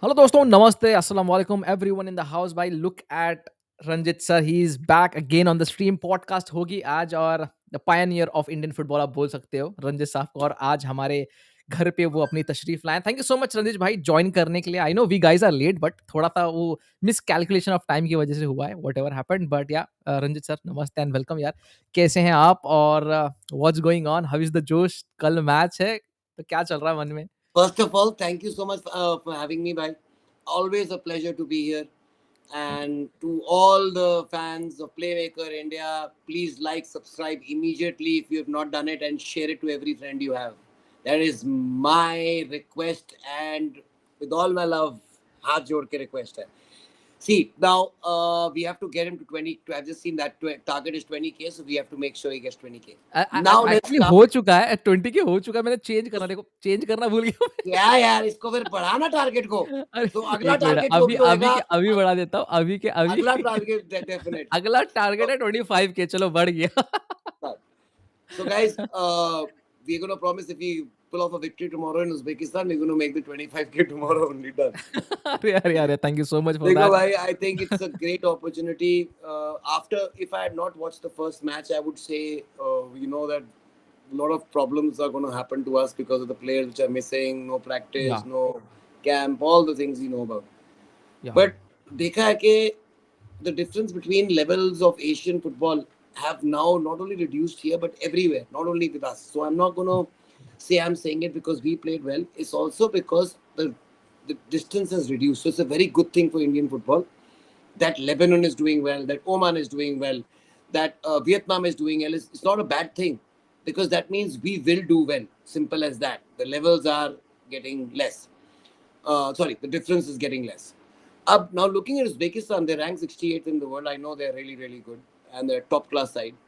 Hello दोस्तों, नमस्ते, अस्सलाम वालेकुम एवरीवन इन द हाउस। भाई look at Ranjit sir, he is back again on the stream. Podcast होगी आज और the Pioneer of Indian football आप बोल सकते हो रंजित साहब को, और आज हमारे घर पे वो अपनी तशरीफ लाएं। Thank you so much Ranjit भाई ज्वाइन करने के लिए। I know we guys are late, but थोड़ा सा वो मिस कैलकुलेशन ऑफ टाइम की वजह से हुआ है, वट एवर हैपेंड। बट या रंजित सर, नमस्ते एंड वेलकम यार। कैसे हैं आप और what's going on, how is the जोश? कल मैच है तो क्या चल रहा है मन में? First of all, thank you so much for having me, by. Always a pleasure to be here. And to all the fans of Playmaker India, please like, subscribe immediately if you have not done it, and share it to every friend you have. That is my request, and with all my love, haath jod ke request hai. See, now we have to get him to 20. I've just seen that target is 20K, so we have to make sure he gets 20K. Now let's actually start. हो चुका है 20 के, हो चुका है। मैंने change करना भूल गया मैं। क्या यार, इसको फिर बढ़ाना टारगेट को। अरे तो अगला एक मिनट, टारगेट जो अभी भी अभी होएगा, के अभी बढ़ा देता हूँ, अभी के अभी। अगला टारगेट डेफिनेट। अगला टारगेट है 25 के, चलो बढ़ गया। So guys, we're going to promise if we pull off a victory tomorrow in Uzbekistan, we're going to make the 25K tomorrow only. Done. अरे अरे अरे, thank you so much for Dekho that. bhai, I think it's a great opportunity. After, if I had not watched the first match, I would say, that a lot of problems are going to happen to us because of the players which are missing, no practice, या no camp, all the things you know about. या But देखा है कि the difference between levels of Asian football have now not only reduced here but everywhere, not only with us. So I'm not going to say I'm saying it because we played well. It's also because the distance has reduced. So it's a very good thing for Indian football that Lebanon is doing well, that Oman is doing well, that Vietnam is doing well. It's not a bad thing because that means we will do well. Simple as that. The levels are getting less. The difference is getting less. Now looking at Uzbekistan, they rank 68th in the world. I know they're really, really good and they're top class side.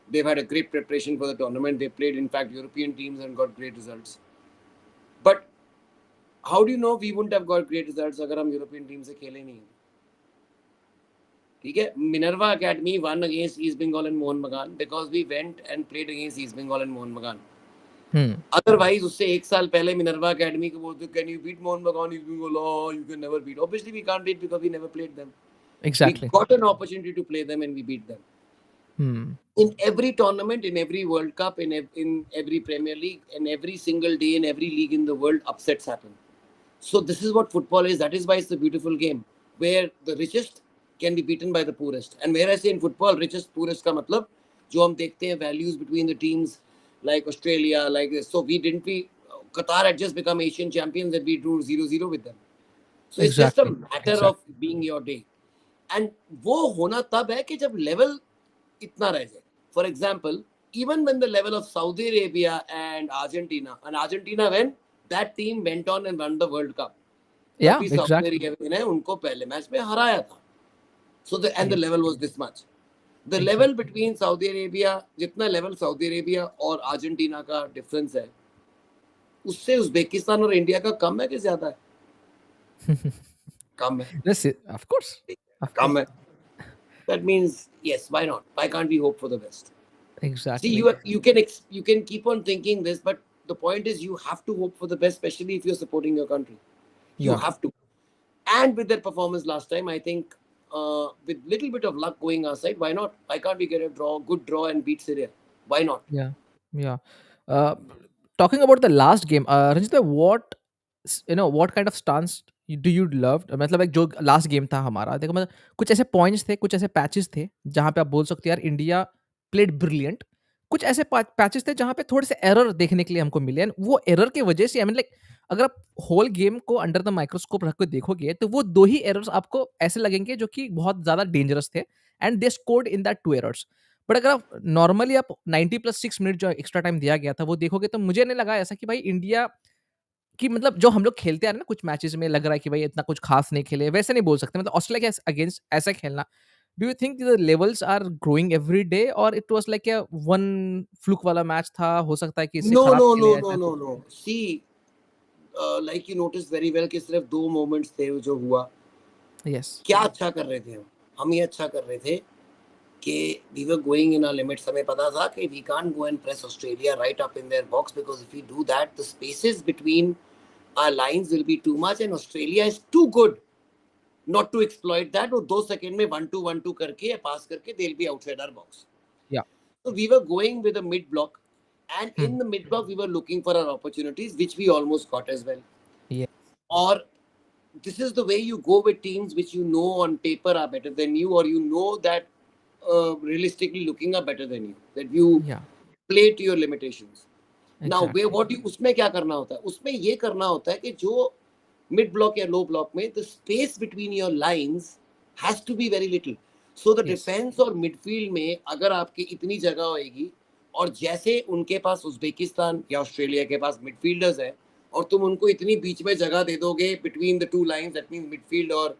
They've had a great preparation for the tournament. They played, in fact, European teams and got great results. But how do you know we wouldn't have got great results अगर हम European team से खेले नहीं? ठीक है, Minerva Academy won against East Bengal and Mohun Bagan because we went and played against East Bengal and Mohun Bagan. Otherwise, उससे एक साल पहले मिनर्वा अकेडमी को बोलते can you beat Mohun Bagan, East Bengal, you can never beat. Obviously we can't beat because we never played them. Exactly. We got an opportunity to play them and we beat them. In every tournament, in every World Cup, in every Premier League, in every single day, in every league in the world, upsets happen. So this is what football is. That is why it's a beautiful game where the richest can be beaten by the poorest. And where I say in football, richest, poorest का मतलब जो हम देखते हैं values between the teams like Australia, like this. So Qatar had just become Asian champions and we drew 0-0 with them. So it's just a exactly matter of being your day. And वो होना तब है कि जब level इतना रह जाए. For example, even when the level of Saudi Arabia and Argentina when that team went on and won the World Cup. या तब भी Saudi एग्जैक्टली। Arabia ने उनको पहले मैच में हराया था. So the level was this much. The Exactly. level between Saudi Arabia, जितना level Saudi Arabia और Argentina का difference है, उससे उज़्बेकिस्तान और इंडिया का कम है कि ज्यादा है? कम है. Yes, of course, of course. कम है. That means yes. Why not? Why can't we hope for the best? See, Exactly. you can keep on thinking this, but the point is you have to hope for the best, especially if you're supporting your country. You Yeah. have to. And with their performance last time, I think with little bit of luck going our side, why not? Why can't we get a good draw and beat Syria? Why not? Yeah, yeah. Uh, Talking about the last game, Ranjit, what kind of stance do you love? मतलब एक जो last game था हमारा, देखो मतलब कुछ ऐसे points थे, कुछ ऐसे पैचेस थे जहाँ पे आप बोल सकते हो यार इंडिया प्लेड ब्रिलियंट। कुछ ऐसे पैचेस थे जहाँ पे थोड़े से एरर देखने के लिए हमको मिले, एंड वो एरर की वजह से आई मीन लाइक अगर आप होल गेम को अंडर द माइक्रोस्कोप रख के देखोगे तो वो दो ही एरर्स आपको ऐसे लगेंगे जो कि बहुत ज्यादा डेंजरस थे, and they scored in that 2 errors. But अगर आप नॉर्मली आप 90 प्लस 6 मिनट जो एक्स्ट्रा टाइम दिया गया था वो देखोगे तो मुझे नहीं लगा ऐसा कि भाई इंडिया की मतलब जो हम लोग खेलते आ रहे हैं ना कुछ मैचेस में लग रहा है कि भाई इतना कुछ खास नहीं खेले, वैसे नहीं बोल सकते। मतलब ऑस्ट्रेलिया के अगेंस्ट ऐसा खेलना, do you think the levels are growing every day और it was like a one fluke वाला मैच था, हो सकता है कि इससे No, खराब no, खेले no, ऐसा no, no, कुछ? no. See, like you noticed very well कि सिर्फ 2 moments थे जो हुआ. यस। क्या अच्छा कर रहे थे हम ये अच्छा कर रहे थे कि we were going in our limits. हमें पता था कि we can't go and press Australia right up in their box because if we do that, the spaces between our lines will be too much, and Australia is too good not to exploit that. वो 2 second में 1-2 करके या पास करके they'll be outside our box. Yeah. So we were going with a mid block, and Hmm. in the mid block we were looking for our opportunities, which we almost got as well. Yeah. Or this is the way you go with teams which you know on paper are better than you, or you know that realistically looking are better than you, that you Yeah. play to your limitations. Now way Exactly. what you उसमें क्या करना होता है, उसमें ये करना होता है कि जो मिड ब्लॉक या लो ब्लॉक में the space between your lines has to be very little, so the Yes. Defence और मिडफील्ड में अगर आपकी इतनी जगह होएगी, और जैसे उनके पास उज्बेकिस्तान या ऑस्ट्रेलिया के पास मिडफील्डर्स है, और तुम उनको इतनी बीच में जगह दे दोगे between the two lines, that means midfield और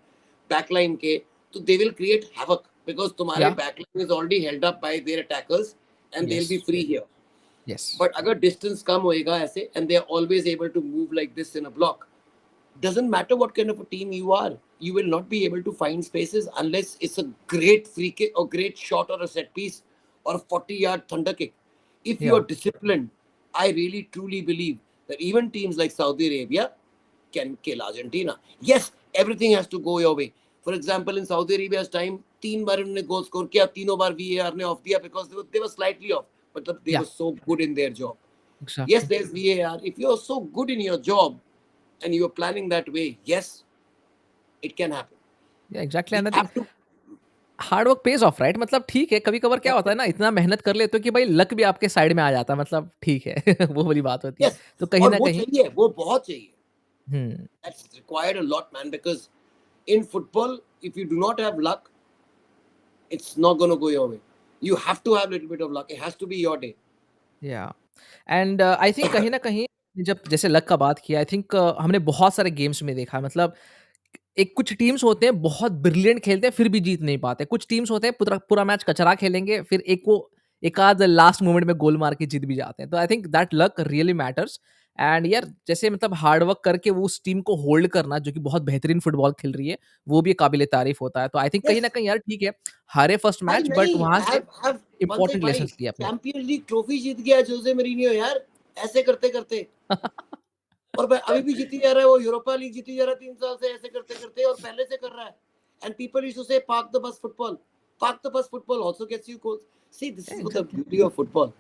बैक लाइन के, तो they will create havoc, because तुम्हारे Yeah. Back line is already held up by their attackers and they will be Yes. Free here. Yes. But अगर distance कम होएगा ऐसे, and they are always able to move like this in a block, doesn't matter what kind of a team you are, you will not be able to find spaces unless it's a great free kick or great shot or a set piece or a 40-yard thunder kick. If you are Yeah. disciplined, I really truly believe that even teams like Saudi Arabia can kill Argentina. Yes, everything has to go your way. For example, in Saudi Arabia's time, 3 बार उन्होंने goal score किया, तीनों बार VAR ने of दिया because they were slightly off, but they Yeah. were so good in their job. Yes, Exactly. there's VAR. If you're so good in your job and you're planning that way, yes, it can happen. Yeah. Exactly. We And I think have to. Hard work page of, right? मतलब ठीक है, कभी-कभार क्या होता है ना, इतना मेहनत कर लेते हो कि भाई लक भी आपके साइड में आ जाता है, मतलब ठीक है। वो वाली बात होती है। Yes, तो कहीं और न वो कहीं चाहिए, वो बहुत चाहिए. हुँ, That's required a lot, man. Because in football, if you do not have luck, it's not going to go your way. You have to have a little bit of luck. It has to be your day. या and I think कहीं न कहीं जब जैसे luck का बात किया, I think हमने बहुत सारे गेम्स में देखा है, मतलब एक कुछ टीम्स होते हैं बहुत ब्रिलियंट खेलते हैं फिर भी जीत नहीं पाते। कुछ टीम्स होते हैं पूरा पूरा मैच कचरा खेलेंगे फिर एक वो एक आध लास्ट मोमेंट में गोल मार के जीत भी जाते हैं। तो I think that luck really matters and यार जैसे मतलब हार्ड वर्क करके वो उस टीम को होल्ड करना जो कि बहुत बेहतरीन फुटबॉल खेल रही है, वो भी काबिल-ए-तारीफ होता है। तो आई थिंक कहीं न Yes, कहीं यार ठीक है, हारे फर्स्ट भाई मैच बट नहीं, वहाँ से have one thing इम्पोर्टेंट भाई, लेसन्स लिए आपने। चैंपियंस लीग ट्रॉफी जीत गया जोसे मरीनियो यार, ऐसे करते करते. और अभी भी जीती जा रहा है, वो यूरोपा लीग जीती जा रहा है 3 साल से ऐसे करते करते, और पहले से कर रहा है. And people used to say park the bus football also gets you goals. See this Yeah, is the exactly. Beauty of football.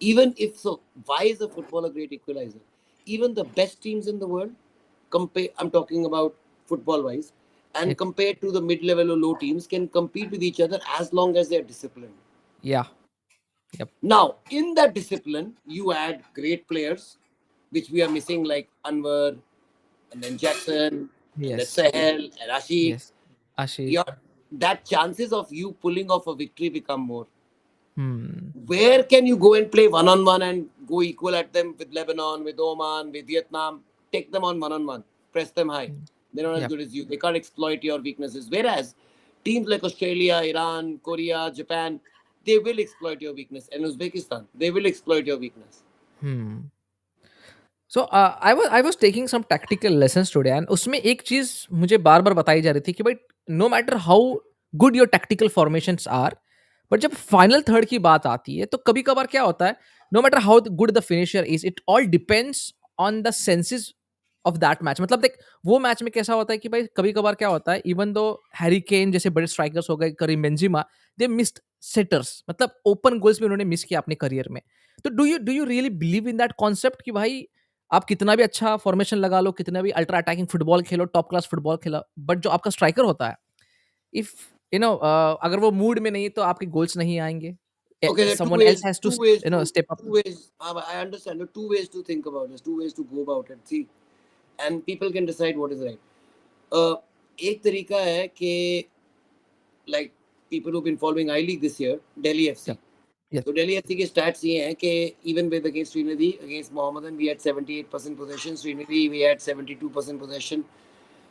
Even if so, why is a football a great equalizer? Even the best teams in the world, compare, I'm talking about football wise, and Ex compared to the mid level or low teams, can compete with each other as long as they're disciplined. Yeah. Yep. Now, in that discipline, you add great players, which we are missing, like Anwar, and then Jackson, and then Yes. Sahel, and Ashik. Yes. Ashiq. Your that chances of you pulling off a victory become more. Hmm. Where can you go and play one on one and go equal at them with Lebanon, with Oman, with Vietnam? Take them on one, press them high. Mm. They're not as Yep. good as you. They can't exploit your weaknesses. Whereas teams like Australia, Iran, Korea, Japan, they will exploit your weakness. And Uzbekistan, they will exploit your weakness. Hmm. So I was taking some tactical lessons today and उसमें एक चीज़ मुझे बार-बार बताई जा रही थी कि भाई no matter how good your tactical formations are, but जब फाइनल थर्ड की बात आती है तो कभी-कभार क्या होता है, no matter how good the finisher is, it all depends on the senses of that match. मतलब देख वो मैच में कैसा होता है कि भाई कभी-कभार क्या होता है, इवन दो हैरी केन जैसे बड़े स्ट्राइकर्स हो गए, Karim Benzema, they missed sitters, मतलब ओपन गोल्स भी उन्होंने मिस किया अपने करियर में। तो do you really believe in that concept कि भाई आप कितना भी अच्छा फॉर्मेशन लगा लो, कितना भी अल्ट्रा अटैकिंग फुटबॉल खेलो, टॉप क्लास फुटबॉल खेला, बट जो आपका स्ट्राइकर होता है, इफ अगर वो मूड में नहीं है तो आपके गोल्स नहीं आएँगे। Okay, there are someone else has to step up. two ways. I understand. There are two ways to think about this, two ways to go about it. See, and people can decide what is right. एक तरीका है कि like people who've been following I League this year, Delhi या FC. Yes तो Delhi FC के stats ये हैं कि even with against Srinidhi, against Mohammedan, we had 78% possession. Srinidhi, we had 72% possession.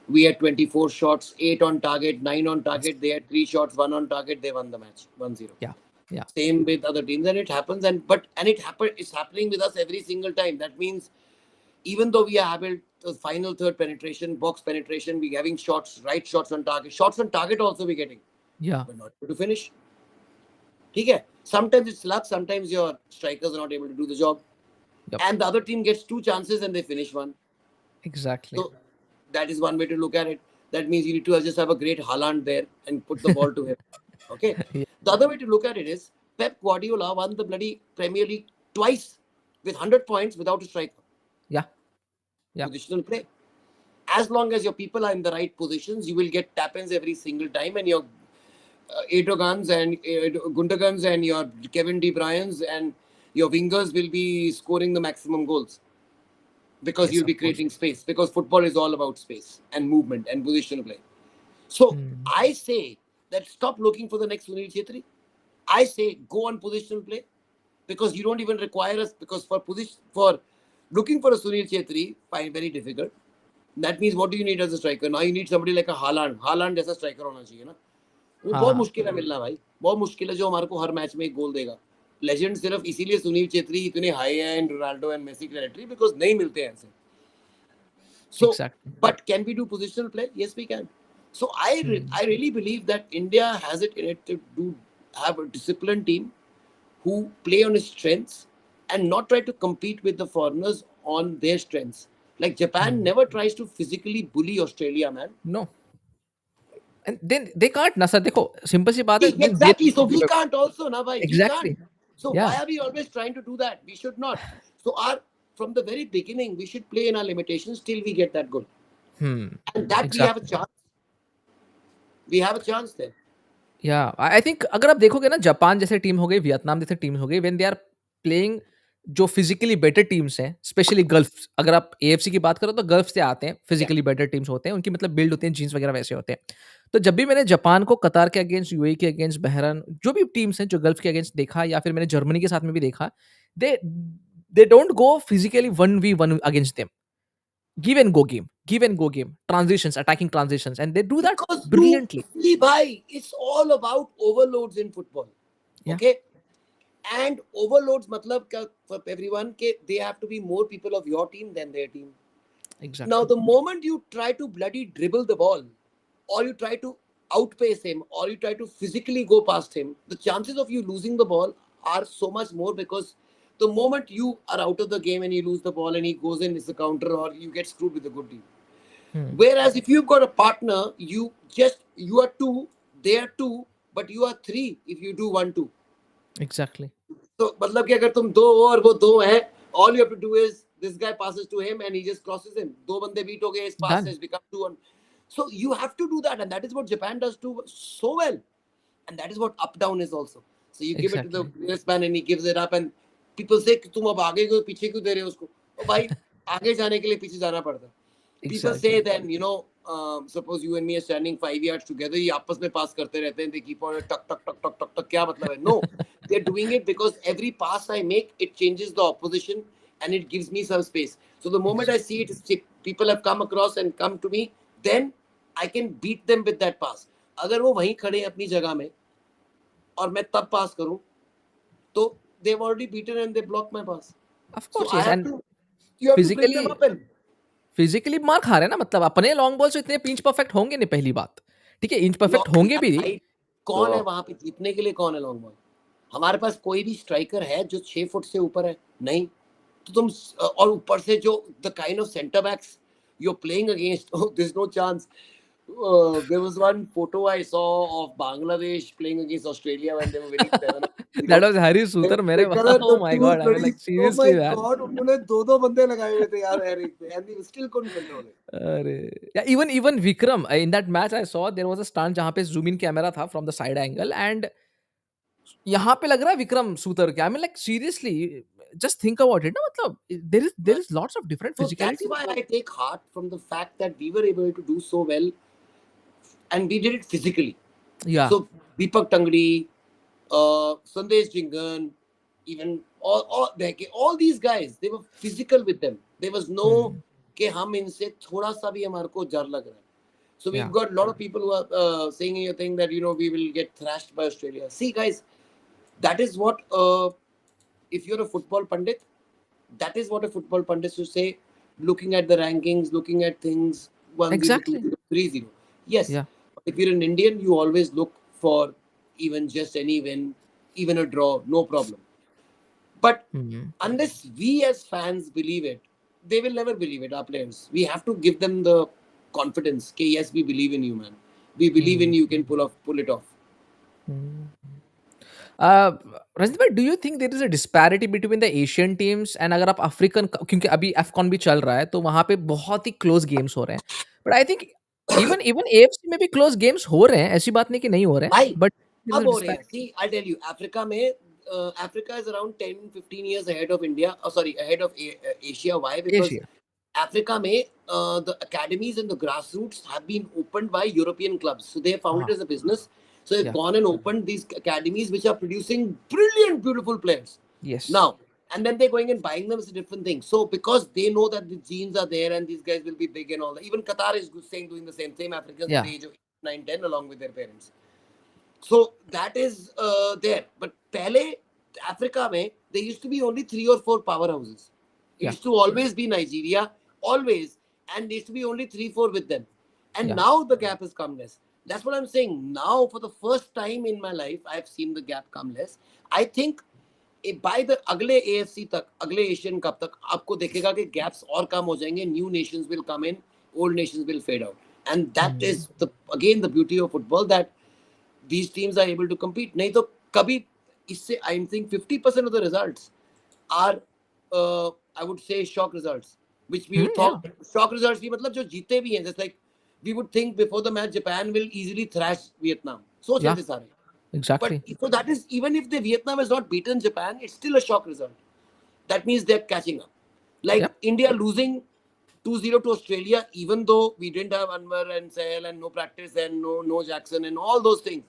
We had 24 shots, 8 on target, 9 on yes target. They had 3 shots, 1 on target. They won the match, 1-0. या या Same with other teams, and it happens. It's happening with us every single time. That means even though we are having the final third penetration, box penetration, we having shots, right shots on target. Shots on target also we getting, या but not able to finish. Okay. Sometimes it's luck. Sometimes your strikers are not able to do the job, yup and the other team gets 2 chances and they finish one. Exactly. So that is one way to look at it. That means you need to just have a great Haaland there and put the ball to him. Okay. Yeah. The other way to look at it is Pep Guardiola won the bloody Premier League twice with 100 points without a striker. Yeah. Yeah. Positional play. As long as your people are in the right positions, you will get tap-ins every single time, and your Erdogans and Gundagans and your Kevin De Bryans and your wingers will be scoring the maximum goals because Yes, you'll of be course. creating space. Because football is all about space and movement and positional play. So Hmm. I say that stop looking for the next Sunil Chetri. I say go on positional play because you don't even require us because for looking for a Sunil Chetri, find very difficult. That means what do you need as a striker? Now you need somebody like a Haaland. Haaland जैसा striker होना चाहिए ना. वो हाँ, बहुत हाँ. मुश्किल है मिलना भाई. बहुत मुश्किल है जो हमारे को हर मैच में एक गोल देगा. लेजेंड सिर्फ इसीलिए सुनील छेत्री इतने हाई हैं एंड रोनाल्डो एंड मेसी क्रेडिटरी बिकॉज नहीं मिलते हैं ऐसे. So, Exactly. but can we do positional play? Yes, we can. So Hmm. I really believe that India has it in it to do have a disciplined team who play on its strengths and not try to compete with the foreigners on their strengths. Like Japan Hmm. never tries to physically bully Australia, man. No. And then they can't ना sir देखो simple सी बात है then they Exactly. So we can't also now, bhai. We can't. exactly. So Yeah. why are we always trying to do that? We should not. So our from the very beginning, we should play in our limitations till we get that goal. Hmm. And that we have a Exactly. chance. We have a chance there. या I think अगर आप देखोगे ना Japan जैसे team हो गई, Vietnam जैसे team हो गई, व्हेन दे आर प्लेइंग जो फिजिकली बेटर टीम्स हैं, स्पेशली गल्फ अगर आप एएफसी की बात करो तो गल्फ से आते हैं, Yeah. फिजिकली बेटर टीम्स होते हैं, उनकी मतलब बिल्ड होती हैं, जीन्स वगैरह वैसे होते हैं। तो जब भी मैंने जापान को कतार के अगेंस्ट, यूएई के अगेंस्ट, बहरीन जो भी टीम्स हैं जो गल्फ के अगेंस्ट देखा या फिर मैंने जर्मनी के साथ में भी देखा, they they don't go physically 1v1 against them. Give and go game, transitions, attacking transitions and they do that Because you brilliantly. see, bhai, it's all about overloads in football. या Okay? And overloads matlab for everyone they have to be more people of your team than their team. Now, exactly. the moment you try to bloody dribble the ball, or you try to outpace him, or you try to physically go past him, the chances of you losing the ball are so much more because the moment you are out of the game and you lose the ball and he goes in, it's a counter, or you get screwed with a good team. Hmm. Whereas if you've got a partner, you are two, they are two, but you are three if you do 1-2. Exactly. तो मतलब कि अगर तुम दो हो और वो दो है, all you have to do is this guy passes to him and he just crosses him. दो बंदे beat हो गए, his pass done. has become 2-1. So you have to do that, and that is what Japan does too so well, and that is what up down is also. So you give it to the exactly. previous man and he gives it up, and people say कि तुम अब आगे क्यों पीछे क्यों दे रहे हो उसको? ओ भाई आगे जाने के लिए पीछे जाना पड़ता है. People say exactly. then suppose you and me are standing 5 yards together, ये आपस में पास करते रहते हैं, they keep on टक टक टक टक टक टक क्या मतलब है? No, they're doing it because every pass I make it changes the opposition and it gives me some space. So the moment I see it, people have come across and come to me, then I can beat them with that pass. अगर वो वहीं खड़े हैं अपनी जगह में और मैं तब पास करूं तो they've already beaten and they block my pass. Of So course I yes have and to you have to bring physically them up and physically मार खा रहे हैं ना, मतलब अपने लॉन्ग बॉल से इतने पिंच परफेक्ट होंगे नहीं, पहली बात। ठीक है, इंच परफेक्ट लॉन्ग होंगे भी भाई कौन है तो वहां पे जीतने के लिए कौन है लॉन्ग बॉल हमारे पास कोई भी स्ट्राइकर है जो 6 फुट से ऊपर है नहीं तो तुम और ऊपर से जो the kind of centre backs you are playing against there is no chance there was one photo I saw of Bangladesh playing against Australia when they were winning 7-0. That was Harry They, सूतर they मेरे colored oh the my two God! I mean bloody. Like Oh my seriously man. God! उन्होंने दो बंदे लगाए हुए थे यार Eric पे and they still couldn't control it. अरे! या even even Vikram in that match I saw there was a stunt जहाँ पे ज़ूम इन कैमरा था from the side angle and यहाँ पे लग रहा है विक्रम सूतर क्या, I mean like seriously just think about it ना, मतलब there is lots of different So physicality that's in why the I take heart from the fact that we were able to do so well and we did it physically. या So Deepak Tangri, Sandesh Jingan, even all these guys, they were physical with them. There was no हुँ, कि हम इनसे थोड़ा सा भी हमारे को डर लग रहा है. So we've या got a lot of people who are saying a thing that we will get thrashed by Australia. See, guys, that is what if you're a football pundit, that is what a football pundit should say. Looking at the rankings, looking at things 1-0, exactly 2-0, 3-0. Yes, या if you're an Indian, you always look for even just any win, even a draw, no problem. But hmm, unless we as fans believe it, they will never believe it. Our players, we have to give them the confidence. Okay, yes, we believe in you, man. We believe in Hmm. you. Can pull it off. Hmm. Uh, Rajat भाई, do you think there is a disparity between the Asian teams and अगर आप African, क्योंकि अभी अफकॉन भी चल रहा है तो वहां पे बहुत ही क्लोज गेम्स हो रहे हैं, but I think even even AFC में भी क्लोज गेम्स हो रहे हैं, ऐसी बात नहीं कि नहीं हो रहे हैं, भाई बट देयर इज अब अ हो रहे हैं. Disparity. See I tell you, Africa में Africa is around 10-15 years ahead of India. Oh, sorry, ahead of Asia. Why? Because Asia. Africa में the academies and the grassroots have been opened by European clubs. So they have found हाँ. it as a business. So they've या. gone and opened these academies which are producing brilliant, beautiful players. Yes. Now, and then they're going and buying them is a different thing. So because they know that the genes are there and these guys will be big and all that. Even Qatar is saying doing the same Africans at या. the age of 9, 10 along with their parents. So that is there. But Pele, Africa, mein, there used to be only 3 or 4 powerhouses. It या. used to always be Nigeria, always. And there used to be only 3, 4 with them. And या. now the gap has come less. That's what I'm saying. Now, for the first time in my life, I've seen the gap come less. I think by the अगले AFC तक, अगले Asian cup तक आपको देखेगा कि gaps और कम हो जाएंगे. New nations will come in, old nations will fade out, and that is the again the beauty of football, that these teams are able to compete. नहीं तो कभी इससे I think 50% of the results are I would say shock results, which we या. thought shock results भी मतलब जो जीते भी हैं. Just like we would think before the match Japan will easily thrash Vietnam. सोच रहे या. थे सारे. But exactly. so that is, even if the Vietnam has not beaten Japan, it's still a shock result. That means they're catching up. Like Yep. India losing 2-0 to Australia, even though we didn't have Anwar and Sahel and no practice and no Jackson and all those things.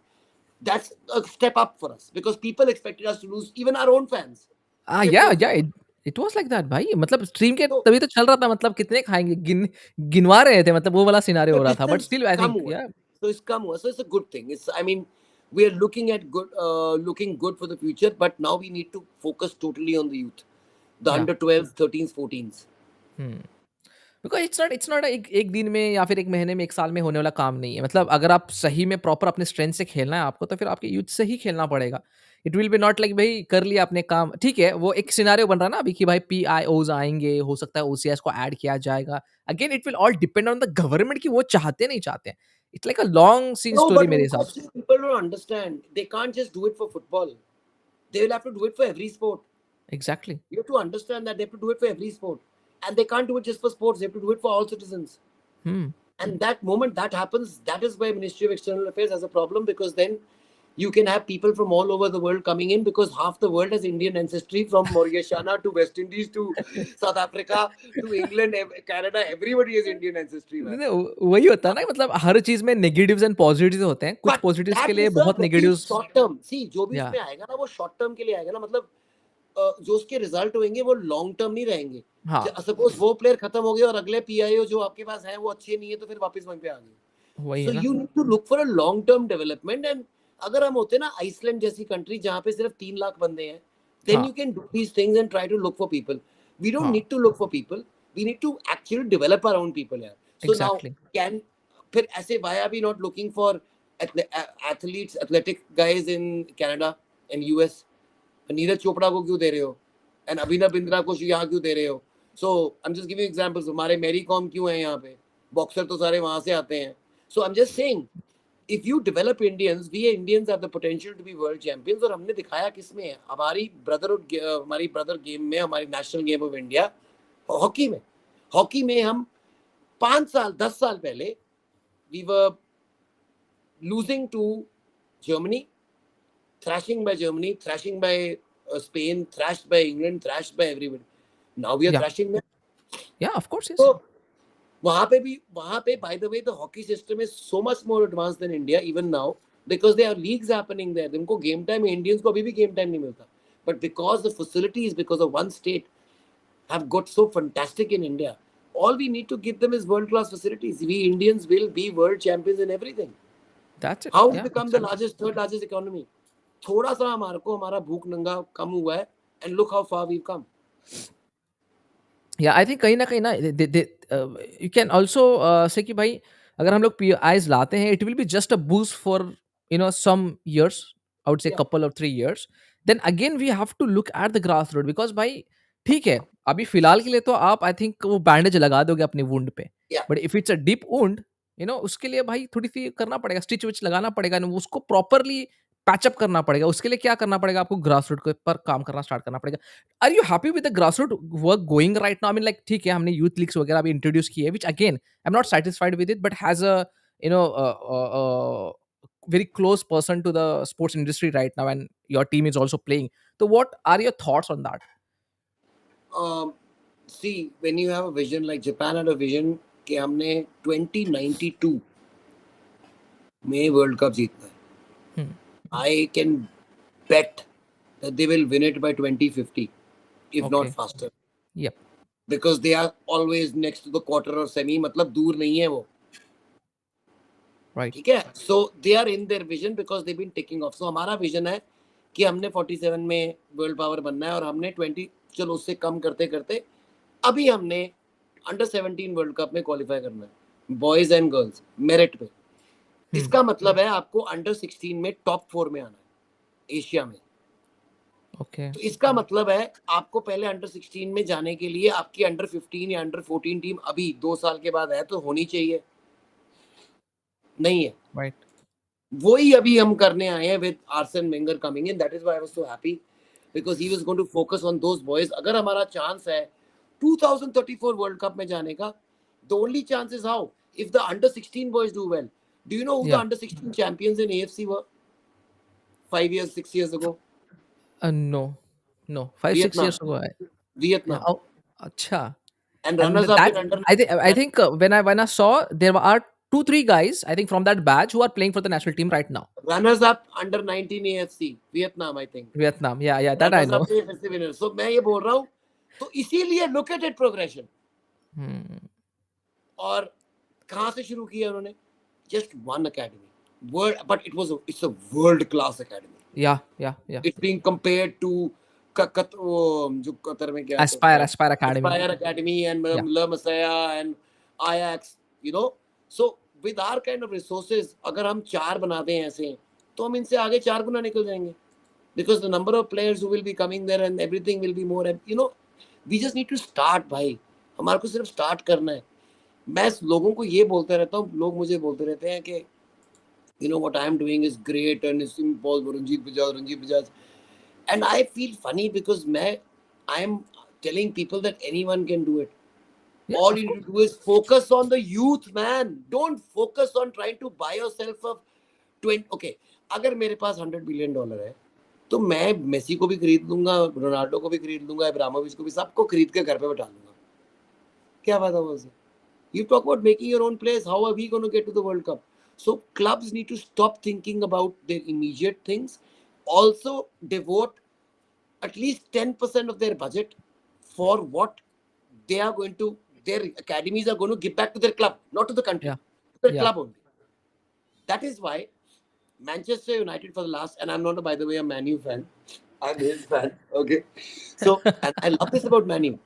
That's a step up for us because people expected us to lose, even our own fans. They या. forced या. us. It was like that भाई, मतलब stream के So तभी तो चल रहा था, मतलब कितने खाएंगे, गिनवा रहे थे, मतलब वो वाला सिनेरियो the हो रहा था, but distance still I come think over. या. So it's come over. So it's a good thing. It's, I mean, we are looking at good, looking good for the future, but now we need to focus totally on the youth, the या. under 12s, 13s, 14s. Because it's not एक एक दिन में या फिर 1 महीने में, 1 साल में होने वाला काम नहीं है। मतलब अगर आप सही में प्रॉपर अपने स्ट्रेंथ से खेलना है आपको, तो फिर आपके यूथ से ही खेलना पड़ेगा। It will B not like भई कर लिया आपने काम, ठीक है, वो एक सिनेरियो बन रहा है ना अभी कि भाई पीआईओज़ आएँगे, हो सकता है ओसीएस को ऐड किया जाएगा। Again it will all depend on the government कि वो चाहते नहीं चाहते हैं। It's like a long scene No, story but मेरे हिसाब से। people don't understand. They can't just do it for football. They will have to do it for every sport. Exactly. You have to understand that they have to do it for every sport. And they can't do it just for sports. They have to do it for all citizens. Hmm. And that moment that happens, that is why Ministry of External Affairs has a problem, because then you can have people from all over the world coming in, because half the world has Indian ancestry, from Mauritania to West Indies to South Africa to England, Canada. Everybody has Indian ancestry, man. नहीं, वही होता है ना, मतलब हर चीज़ में negatives and positives होते हैं। कुछ बट पॉजिटिव्स के दैट लिए इज अ बहुत very negatives. Short term. See जो भी या। उसमें आएगा ना, वो शॉर्ट टर्म के लिए आएगा ना. मतलब जो उसके रिजल्ट होंगे वो लॉन्ग टर्म नहीं रहेंगे. हाँ, सपोज वो प्लेयर खत्म हो गया और अगले पीआईओ जो आपके पास है वो अच्छे नहीं है, तो फिर वापस वहीं पे आ गए. वही सो है ना। You need to look for a long term development. And अगर हम होते ना आइसलैंड जैसी कंट्री जहाँ पे सिर्फ 3 लाख बंदे हैं, then हाँ, you can do these things and try to look for people. We don't हाँ, need to look for people. We need to actually develop our own people here. So now, exactly. can फिर ऐसे why are we not looking for athletes, athletic guys in Canada and US? Neeraj Chopra को क्यों दे रहे हो? And Abhinav Bindra को यहाँ क्यों दे रहे हो? So I am just giving examples. हमारे मैरी कॉम क्यों है यहाँ पे? बॉक्सर तो सारे वहां से आते हैं. So I am just saying, if you develop Indians, we Indians have the potential to be world champions. और हमने दिखाया किसमें है? हमारी ब्रदर गेम में, हमारी national game of India, hockey में. हॉकी में हम 5 साल 10 साल पहले we were losing to Germany, thrashing by Germany, thrashing by Spain, thrashed by England, thrashed by everybody. Now we are या, thrashing them. या ऑफ कोर्स यस। So वहां पे by the way the hockey system is so much more advanced than India even now, because there are leagues happening there. उनको game time, Indians को अभी भी game time नहीं मिलता. But because the facilities, because of one state, have got so fantastic in India, all we need to give them is world class facilities. We Indians will be world champions in everything. That's it, How we या, become the exactly. largest, third largest economy? थोड़ा सा हमारे को हमारा भूख नंगा कम हुआ है. And look how far we've come. या आई थिंक कहीं न कहीं ना दे यू कैन ऑल्सो से कि भाई अगर हम लोग पीआईज़ लाते हैं, it will be just a boost for some years, I would say Yeah. Couple और 3 years, then again we have to look at the grass root, because भाई ठीक है, अभी फ़िलहाल के लिए तो आप आई थिंक वो बैंडेज लगा दोगे अपनी वुंड पे। या but if it's a deep wound, उसके लिए भाई थोड़ी-सी करना पड़ेगा, स्टिच-विच लगाना पड़ेगा, उसको प्रॉपरली पैच अप करना पड़ेगा। उसके लिए क्या करना पड़ेगा आपको ग्रास रूट के पर काम करना स्टार्ट करना पड़ेगा। Are you happy with the grass root work going right now? I mean like ठीक है, हमने यूथ लीग्स वगैरह अभी इंट्रोड्यूस किए हैं, which again I am not satisfied with it but has a very close person to the sports industry right now and your team is also playing. So what are your thoughts on that? see, when you have a vision like Japan had a vision कि हमने 2092 में world cup जीतना है. Hmm. I can bet that they will win it by 2050, if not Okay. faster, Yep. because they are always next to the quarter or semi. मतलब दूर नहीं है वो. Right. ठीक है. So they are in their vision because they've been taking off. So हमारा vision है कि हमने 47 में वर्ल्ड पावर बनना है और हमने 20 चलो उससे कम करते करते अभी हमने अंडर 17 वर्ल्ड कप में क्वालिफाई करना है, बॉयज एंड गर्ल्स मेरिट पे. Hmm. इसका मतलब है आपको अंडर 16 में टॉप 4 में आना है एशिया में. Okay. तो इसका मतलब है आपको पहले अंडर 16 में जाने के लिए आपकी अंडर 15 या अंडर 14 टीम अभी 2 साल के बाद है तो होनी चाहिए. नहीं है. Right. वही अभी हम करने आए हैं with Arsene Wenger coming in. That is why I was so happy because he was going to focus on those boys. अगर हमारा चांस है 2034 वर्ल्ड कप में जाने का, the only chance is how if the under 16 boys do well. Do you know who the Yeah. Under 16 champions in AFC were 5 years 6 years ago? No. No. 5, 6 Vietnam. years ago. Yeah. Vietnam. Oh, acha. And And runners up that in under I think when I saw there are 2, 3 guys I think from that batch who are playing for the national team right now. runners up under 19 AFC Vietnam, I think. Vietnam. Yeah. Yeah. That I runners know. Up में फिर से winner. सो मैं ये बोल रहा हूँ तो इसीलिए look at it progression. Hmm. और कहाँ से शुरू किया उन्होंने? Just one academy world, but it's a world class academy. Yeah. Yeah. Yeah. It's being compared to जो कतर में क्या कहते Aspire. हैं Aspire Academy. Aspire academy and Yeah. La Masia and Ajax, you know. So with our kind of resources अगर हम 4 बना दें ऐसे तो हम इनसे आगे 4 गुना निकल जाएंगे. Because the number of players who will be coming there and everything will be more, you know, we just need to start भाई. हमारे को सिर्फ स्टार्ट करना है. मैं लोगों को ये बोलते रहता हूँ, लोग मुझे बोलते रहते हैं कि you know what I am doing is great and it's impossible. Ranjit Bajaj, and I feel funny because I am telling people that anyone can do it. Yeah. All Of you course. need to do is focus on the youth, man. Don't focus on trying to buy yourself a 20. Okay, अगर मेरे पास $100 billion है तो मैं Messi को भी खरीद लूंगा, Ronaldo को भी खरीद लूंगा, इब्राहिमोविच को भी, सबको खरीद के घर पे बैठा लूंगा. क्या फायदा हुआ उससे? You talk about making your own players. How are we going to get to the World Cup? So clubs need to stop thinking about their immediate things. Also devote at least 10% of their budget for what they are going to. Their academies are going to give back to their club, not to the country, Yeah. to their Yeah. club only. That is why Manchester United for the last, and I'm not, by the way, a Man U fan. I'm his fan. Okay. So, and I love this about Man U.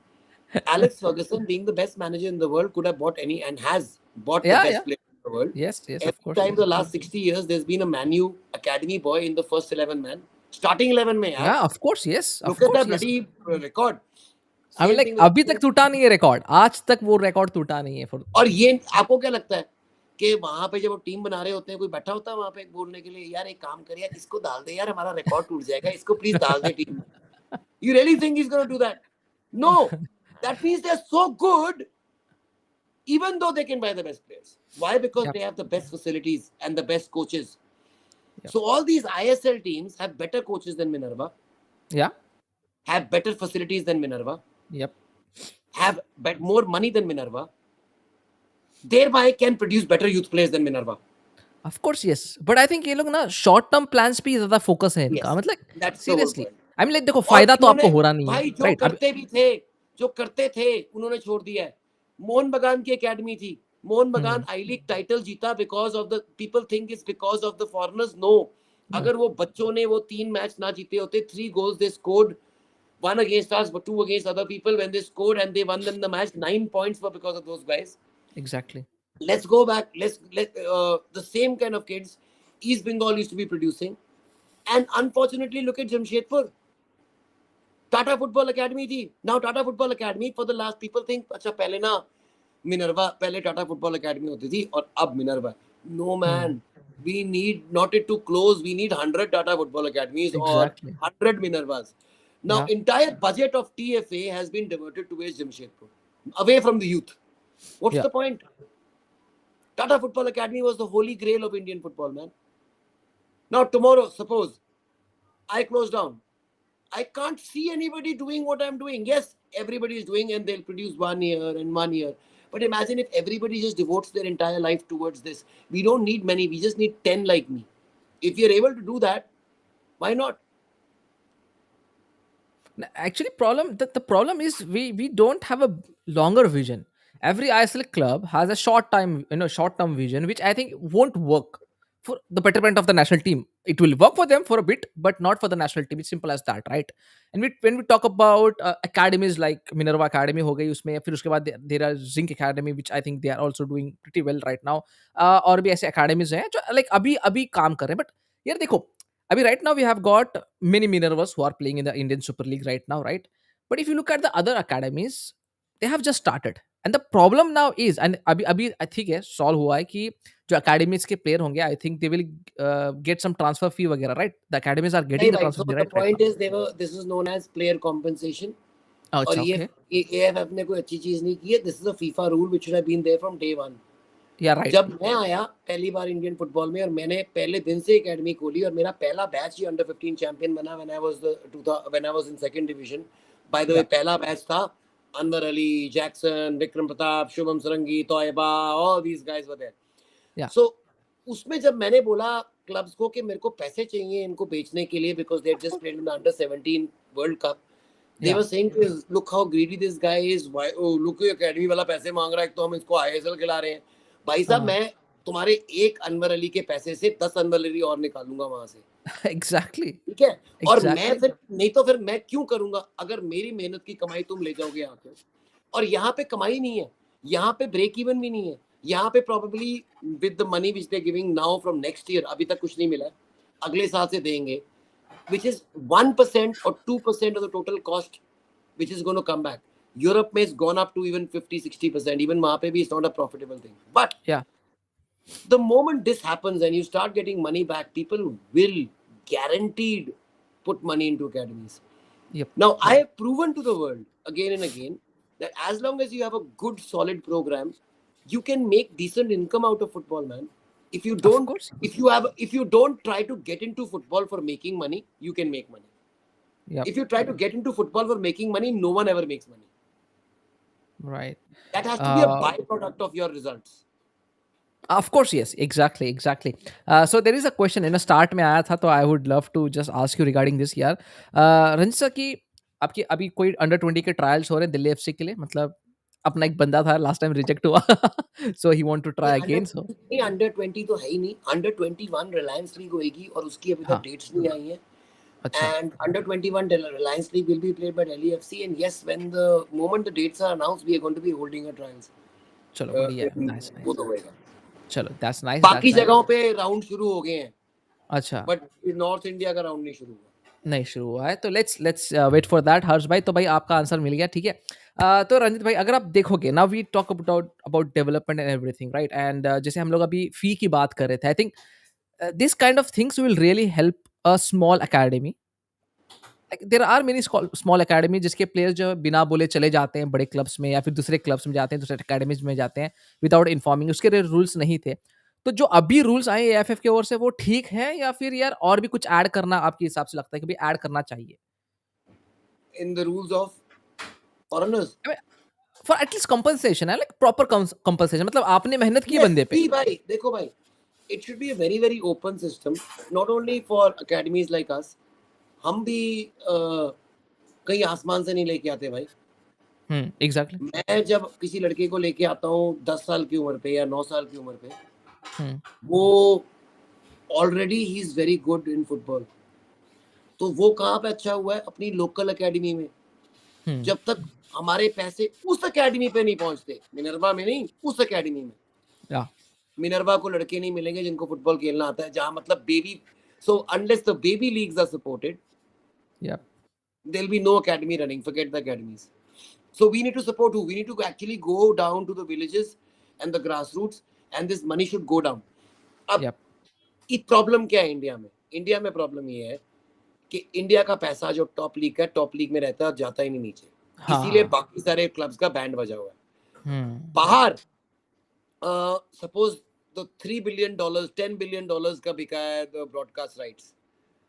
Alex Ferguson, being the best manager in the world, could have bought any and has bought the Yeah. Yeah. best player in the world. Yes. Yes. Of Every course. time the last 60 years, there's been a Man U academy boy in the first 11 man. Starting 11 mein, yaar. Yeah. Of course. Yes. Of Look at course. that Yes. bloody record. I mean Same like thing with अभी तक टूटा नहीं है record. आज तक वो record टूटा नहीं है फॉर. और ये आपको क्या लगता है कि वहां पे जब वो टीम बना रहे होते हैं कोई बैठा होता है वहां पे बोलने के लिए यार एक काम कर यार इसको डाल दे यार हमारा रिकॉर्ड टूट जाएगा इसको प्लीज डाल दे team. You really think he's going to do that? No. That means they're so good even though they can buy the best players. Why? Because Yep. they have the best facilities and the best coaches. Yep. So all these ISL teams have better coaches than Minerva, Yeah. have better facilities than Minerva, Yep. have more money than Minerva, thereby can produce better youth players than Minerva. Of course yes. But I think ये लोग ना short term plans पे ज्यादा focus है इनका. Yes, मतलब that's the whole seriously point. I mean like देखो और फायदा तो आपको इन्होंने हो रहा नहीं है भाई जो राइट. करते भी थे, जो करते थे उन्होंने छोड़ दिया है. मोहन बगान की एकेडमी थी. Mohun Bagan I league title जीता because of the people think it's because of the foreigners. No. अगर वो बच्चों ने वो 3 मैच ना जीते होते, 3 goals they scored, 1 against us but 2 against other people, when they scored and they won them the match, 9 points were because of those guys. Exactly. Let's go back. Let the same kind of kids East Bengal used to be producing, and unfortunately look at Jamshedpur. Tata football academy थी. Now Tata football academy for the last people think अच्छा पहले ना Minerva पहले Tata football academy होती थी और अब Minerva. No Hmm. Man, we need not it to close, we need 100 Tata Football Academies or Exactly. 100 Minervas. Now Yeah. entire budget of TFA has been diverted towards Jamshedpur, away from the youth. What's Yeah. the point? Tata Football Academy was the holy grail of Indian football, man. Now tomorrow, suppose I close down, I can't see anybody doing what I'm doing. Yes, everybody is doing and they'll produce 1 year and 1 year. But imagine if everybody just devotes their entire life towards this. We don't need many, we just need 10 like me. If you're able to do that, why not? Actually, the problem is we don't have a longer vision. Every ISL club has a short term vision, which I think won't work for the betterment of the national team. It will work for them for a bit, but not for the national team. It's simple as that, right? And when we talk about academies like Minerva Academy हो गई उसमें फिर उसके बाद there are Zinc Academy, which I think they are also doing pretty well right now. और भी ऐसे academies हैं जो like अभी अभी काम कर रहे हैं, but यार देखो अभी right now we have got many Minervas who are playing in the Indian Super League right now, right? But if you look at the other academies, they have just started. And the problem now is, and अभी अभी I think है solve हुआ है कि जो academies के player होंगे, I think they will get some transfer fee वगैरह, right? The academies are नहीं getting the भाई, transfer so fee the right point now. is they were this is known as player compensation. Oh, और अच्छा, ये okay. AFF ने कोई अच्छी चीज नहीं की है. This is a FIFA rule which should have been there from day 1. Yeah, right. जब मैं आया पहली बार इंडियन फुटबॉल में और मैंने पहले दिन से एकेडमी खोली और मेरा पहला बैच ही अंडर 15 चैंपियन बना when I was in second division. By the way Yeah, पहला बैच था Anwar Ali, Jackson, Vikram Pratap, Shubham Sarangi, Toiba, all these guys were there. yeah, so उसमें जब मैंने बोला क्लब्स को कि मेरे को पैसे चाहिए इनको बेचने के लिए because they just played in the under 17 world cup. They yeah. Were saying look how greedy this guy is, look academy वाला पैसे मांग रहा है, तो हम इसको आईएसएल खिला रहे हैं. भाई साहब Uh, मैं तुम्हारे एक अनवर अली के पैसे से 10 अनवर अली और निकालूंगा वहां से. exactly, ठीक है. और मैं exactly. फिर नहीं तो फिर मैं क्यों करूंगा अगर मेरी मेहनत की कमाई तुम ले जाओगे यहाँ पे. और यहाँ पे कमाई नहीं है, यहाँ पे ब्रेक इवन भी नहीं है. यहाँ पे probably with the money which they giving now from next year, अभी तक कुछ नहीं मिला है, अगले साल से देंगे, विच इज 1% और 2% of the total cost which is going to come back. Europe may has gone up to even 50-60%. Even वहाँ पे भी it's not a profitable thing. But Yeah, the moment this happens and you start getting money back, people will guaranteed put money into academies. yep, Now, I yep. have proven to the world again and again that as long as you have a good, solid program, you can make decent income out of football, man. If you Of don't, course. if you don't try to get into football for making money, you can make money. Yep, If you try to get into football for making money, no one ever makes money. right. That has to be a Uh, byproduct of your results. Of course, yes, exactly, exactly. So there is a question in a start में आया था तो I would love to just ask you regarding this यार. Ranjit sir की आपकी अभी कोई under 20 के ट्रायल्स हो रहे हैं दिल्ली एफसी के लिए मतलब अपना एक बंदा था लास्ट टाइम रिजेक्ट हुआ सो ही वांट टू नहीं try under again so 20 under 20 तो है ही नहीं. अंडर 21 रिलायंस लीग होएगी और उसकी अभी तक हाँ डेट्स नहीं आई है. अच्छा And under 21 Reliance League will be played by Delhi FC. And yes, when the moment the dates are announced, we are going to be holding our trials. चलो बढ़िया In nice both nice the ways. चलो that's nice बाकी that's nice जगहों पे round शुरू हो गए हैं, अच्छा बट नॉर्थ इंडिया का राउंड नहीं शुरू हुआ. नहीं शुरू हुआ है तो लेट्स वेट फॉर दैट हर्ष भाई तो भाई आपका आंसर मिल गया ठीक है तो रंजित भाई अगर आप देखोगे now we talk about about development and everything right and जैसे हम लोग अभी फी की बात कर रहे थे I think this kind of things will really help a small academy. Like there are many small academy जिसके प्लेयर्स जो है बिना बोले चले जाते हैं बड़े क्लब्स में या फिर दूसरे क्लब्स में जाते हैं दूसरे अकेडमीज में जाते हैं विदाउट इन्फॉर्मिंग उसके रूल्स नहीं थे तो जो अभी रूल्स आए एएफएफ की ओर से वो ठीक है या फिर यार और भी कुछ ऐड करना आपके हिसाब से लगता है कि भाई ऐड करना चाहिए In the rules of foreigners. For at least compensation है लाइक प्रॉपर कंपनसेशन मतलब आपने मेहनत की Yes, बंदे पे see भाई, देखो भाई, it should be a very very open system, not only for academies like us. हम भी कहीं आसमान से नहीं लेके आते भाई. एग्जैक्टली मैं जब किसी लड़के को लेके आता हूँ 10 साल की उम्र पे या 9 साल की उम्र पे, वो already he is very good in football. तो वो कहाँ पे अच्छा हुआ है? अपनी लोकल एकेडमी में. जब तक हमारे पैसे उस एकेडमी पे नहीं पहुंचते, मिनर्वा में नहीं, उस एकेडमी में, या मिनर्वा को लड़के नहीं मिलेंगे जिनको फुटबॉल खेलना आता है, जहां मतलब baby. So unless the baby leagues are supported, या there'll be no academy running. Forget the academies. So we need to support who? We need to actually go down to the villages and the grassroots, and this money should go down. अब Yep. एक problem क्या है India में? India में problem ये है कि India का पैसा जो टॉप लीग है, टॉप लीग में रहता है और जाता ही नहीं नीचे, इसीलिए हाँ. बाकी सारे क्लब्स का बैंड बजा हुआ है. Hmm. बाहर सपोज द $3 billion, $10 billion का बिका है the broadcast rights.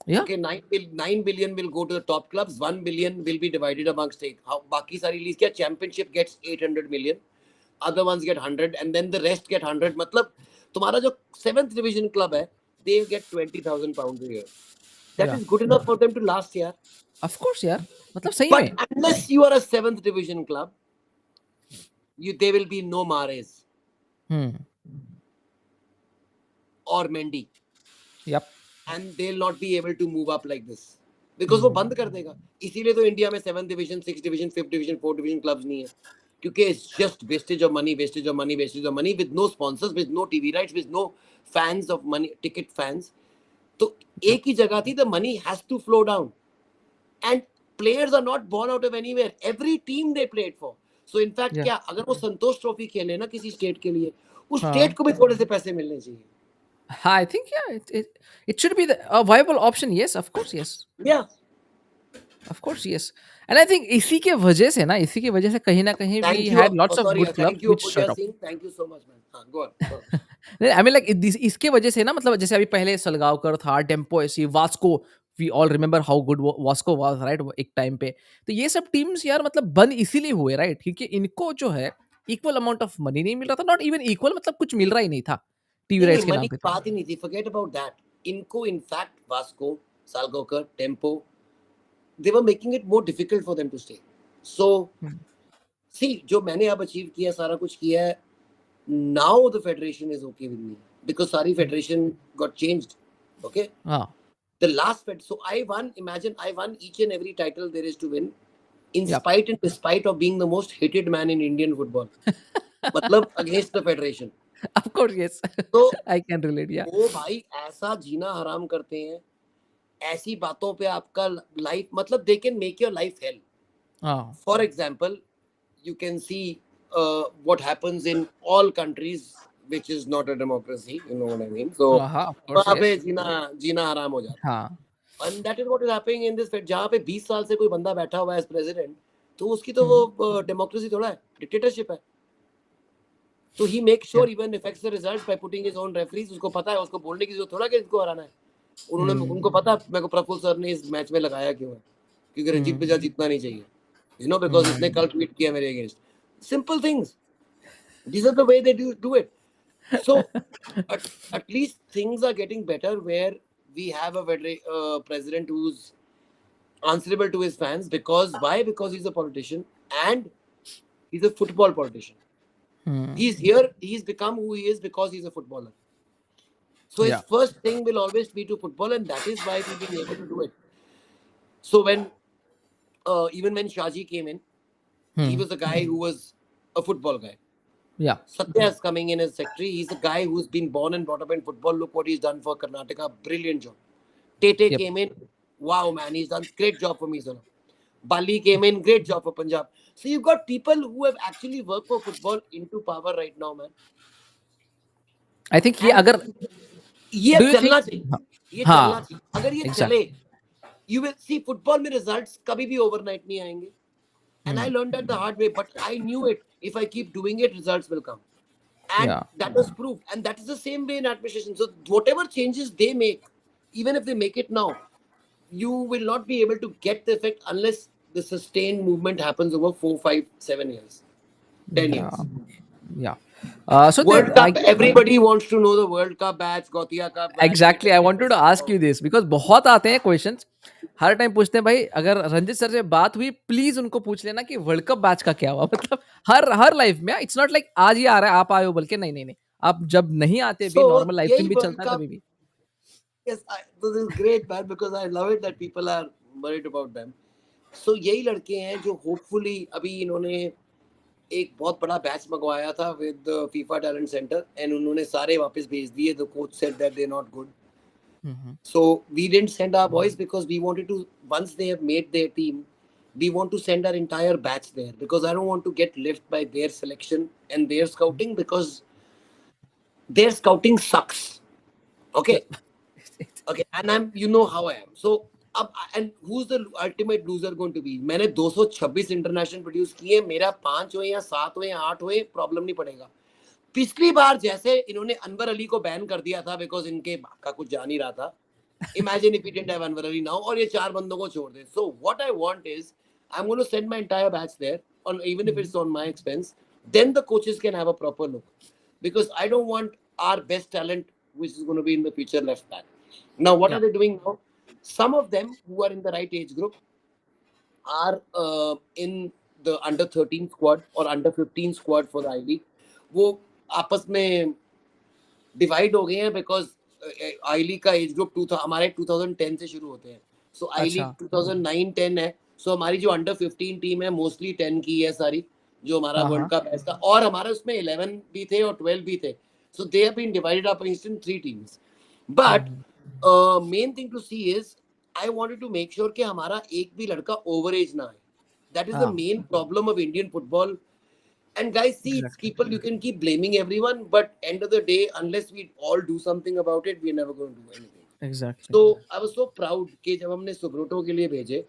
Yeah. Okay, 9 billion will go to the top clubs. 1 billion will be divided amongst eight. How बाकी सारी लीग क्या? Championship gets 800 million, other ones get 100, and then the rest get 100. मतलब तुम्हारा जो 7th division club है, they get 20,000 pounds a year. That Yeah. is good enough for them to last year. Of course यार, मतलब सही But में. unless you are a 7th division club, there will be no Mahrez Hmm. or Mendy, Yep. and they'll not be able to move up like this because वो बंद कर देगा. इसीलिए तो इंडिया में 7th division, 6th division, 5th division, 4th division clubs नहीं है, क्योंकि it's just wastage of money, wastage of money, wastage of money, with no sponsors, with no TV rights, with no fans of money, ticket fans. तो एक ही जगह थी. The money has to flow down, and players are not born out of anywhere. Every team they played for. So in fact Yeah. क्या, अगर वो संतोष trophy खेले ना किसी स्टेट के लिए, उस हाँ. स्टेट को भी थोड़े से पैसे मिलने चाहिए. I think yeah, it should be a viable option. Yes, of course, yes, Yeah. of course, yes. And I think इसी के वजह से ना, इसी की वजह से कहीं ना कहीं we Thank you. had lots of Sorry. good clubs Thank you, which shut Purya up. Singh. Thank you so much, man. Go on. Go on. I mean like इसके वजह से ना, मतलब जैसे अभी पहले सलगावकर था, टेम्पो ऐसी, Vasco, we all remember how good Vasco was, right? एक टाइम पे. तो ये सब टीम्स यार मतलब बंद इसीलिए हुए, राइट? क्योंकि इनको जो है इक्वल अमाउंट ऑफ मनी नहीं मिल रहा था, नॉट इवन इक्वल, मतलब कुछ मिल रहा ही नहीं था टीवी नहीं राइट्स के मनी नाम की पे. तो बात ही नहीं थी. Forget about that. इनको in fact Vasco, Salgaocar, tempo, they were making it more difficult for them to stay. So see, जो मैंने अब अचीव किया, सारा कुछ किया है, now the federation is okay with me because सारी federation got changed. Okay. हाँ. The last fed, so I won. Imagine I won each and every title there is to win, in Yep. spite and despite of being the most hated man in Indian football. मतलब against the federation. Of course, yes. तो I can relate, yeah. वो भाई ऐसा जीना हराम करते हैं, ऐसी बातों पे आपका लाइफ, मतलब they can make your life hell. हाँ. For example, you can see what happens in all countries which is not a democracy, you know what I mean. So हाँ, of course, वहाँ पे yes. जीना हराम हो जाता है. हाँ. And that is what is happening in this. जहाँ पे 20 साल से कोई बंदा बैठा हुआ है as president, तो उसकी तो वो डेमोक्रेसी थोड़ा है, डिक्टेटरशिप है. तो he makes sure even affects the results by putting his own referees. उसको पता है, उसको बोलने की जरूरत थोड़ा कि इसको हराना है. उनको पता है मेरे को प्रफुल्ल सर ने इस मैच में लगाया क्यों है, क्योंकि रंजीत बजाज जीतना नहीं चाहिए, you know, because इसने कल ट्वीट किया मेरे against. Simple things. These are the way they do it. So at least things are getting better where we have a president who's answerable to his fans. Because why? Because he's a politician and he's a football politician. He's here. He's become who he is because he's a footballer. So his first thing will always be to football, and that is why we've been able to do it. So when even when Shaji came in, he was a guy who was a football guy. Yeah. Satya is coming in as secretary. He's a guy who's been born and brought up in football. Look what he's done for Karnataka. Brilliant job. Tete came in. Wow, man. He's done great job for Mizoram. Bali came in. Great job for Punjab. So you've got people who have actually worked for football into power right now, man. I think ये अगर ये चलना चाहिए. ये चलना चाहिए. अगर ये चले, you will see football में results कभी भी overnight नहीं आएंगे. And I learned that the hard way, but I knew it. If I keep doing it, results will come. And that was proved. And that is the same way in administration. So whatever changes they make, even if they make it now, you will not be able to get the effect unless the sustained movement happens over 4, 5, 7 years, 10 years. Yeah. So World Cup, everybody wants to know the World Cup batch, Gautiya Cup batch. Exactly, I wanted to ask you this because बहुत आते हैं questions, हर time पूछते हैं भाई अगर Ranjit sir से बात हुई प्लीज उनको पूछ लेना कि वर्ल्ड कप बैच का क्या हुआ. मतलब हर लाइफ में इट्स नॉट लाइक आज ही आ रहा है आप आए हो, बल्कि नहीं, आप जब नहीं आते भी नॉर्मल लाइफ में भी चलता है तभी भी. Yes, this is great, man, because I love it that people are worried about them. So यही लड़के हैं जो hopefully अभी इन्होंने एक बहुत बड़ा बैच मंगवाया था with FIFA Talent Center and उन्होंने सारे वापस भेज दिए. The coach said that they're not good. So we didn't send our boys because we wanted to, once they have made their team, we want to send our entire batch there because I don't want to get left by their selection and their scouting because their scouting sucks. Yeah. Okay, okay, and I'm, you know how I am. So अब and who's the ultimate loser going to be? मैंने 226 international produce किए, मेरा 5 हुए या 7 हुए या 8 हुए problem नहीं पड़ेगा. पिछली बार जैसे इन्होंने अनवर अली को बैन कर दिया था बिकॉज इनके बाप का कुछ जान ही रहा था. Imagine if we didn't have Anwar Ali now, और ये 4 बंदों को छोड़ दे. So what I want is, I'm going to send my entire batch there, on even if Mhm. it's on my expense. Then the coaches can have a proper look, because I don't want our best talent, which is going to be in the future, left back. Now, what Yeah. are they doing now? Some of them who are in the right age group are in the under 13 squad or under 15 squad for the I League. वो आपस में divide हो गए हैं because I league का age group हमारे 2010 से शुरू होते हैं. सो आई लीग अच्छा. 2009-10 है. सो हमारी जो अंडर 15 टीम है मोस्टली 10 की है सारी, जो हमारा हाँ, वर्ल्ड हाँ. कप था, और हमारे उसमें 11 भी थे और 12 भी थे. So they have been divided up in 3 teams. Hmm, but hmm. Main thing to see is, I wanted to make sure कि हमारा एक भी लड़का ओवर एज ना आए. दैट इज द हाँ, main problem of Indian football. And guys, see, it's exactly, people, you can keep blaming everyone, but end of the day, unless we all do something about it, we're never going to do anything. Exactly. So I was so proud कि जब हमने सुब्रोटो के लिए भेजे,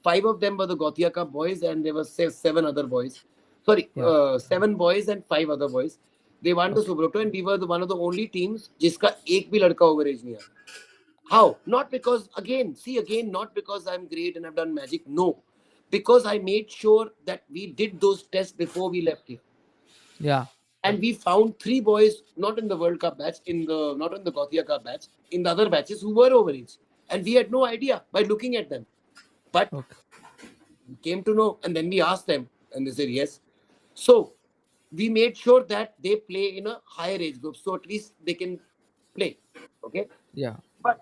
5 of them were the Gothia Cup boys, and there were 7 other boys. Sorry, Yeah. 7 boys and 5 other boys. They won the Okay. Subrotto, and we were one of the only teams जिसका एक भी लड़का overage नहीं आया. How? Not because, again, see, again, not because I'm great and I've done magic. No, because I made sure that we did those tests before we left here. Yeah. And we found 3 boys, not in the World Cup batch, not in the Gothia Cup batch, in the other batches who were overage. And we had no idea by looking at them. But Okay. we came to know, and then we asked them, and they said yes. So we made sure that they play in a higher age group, so at least they can play. Okay. Yeah. But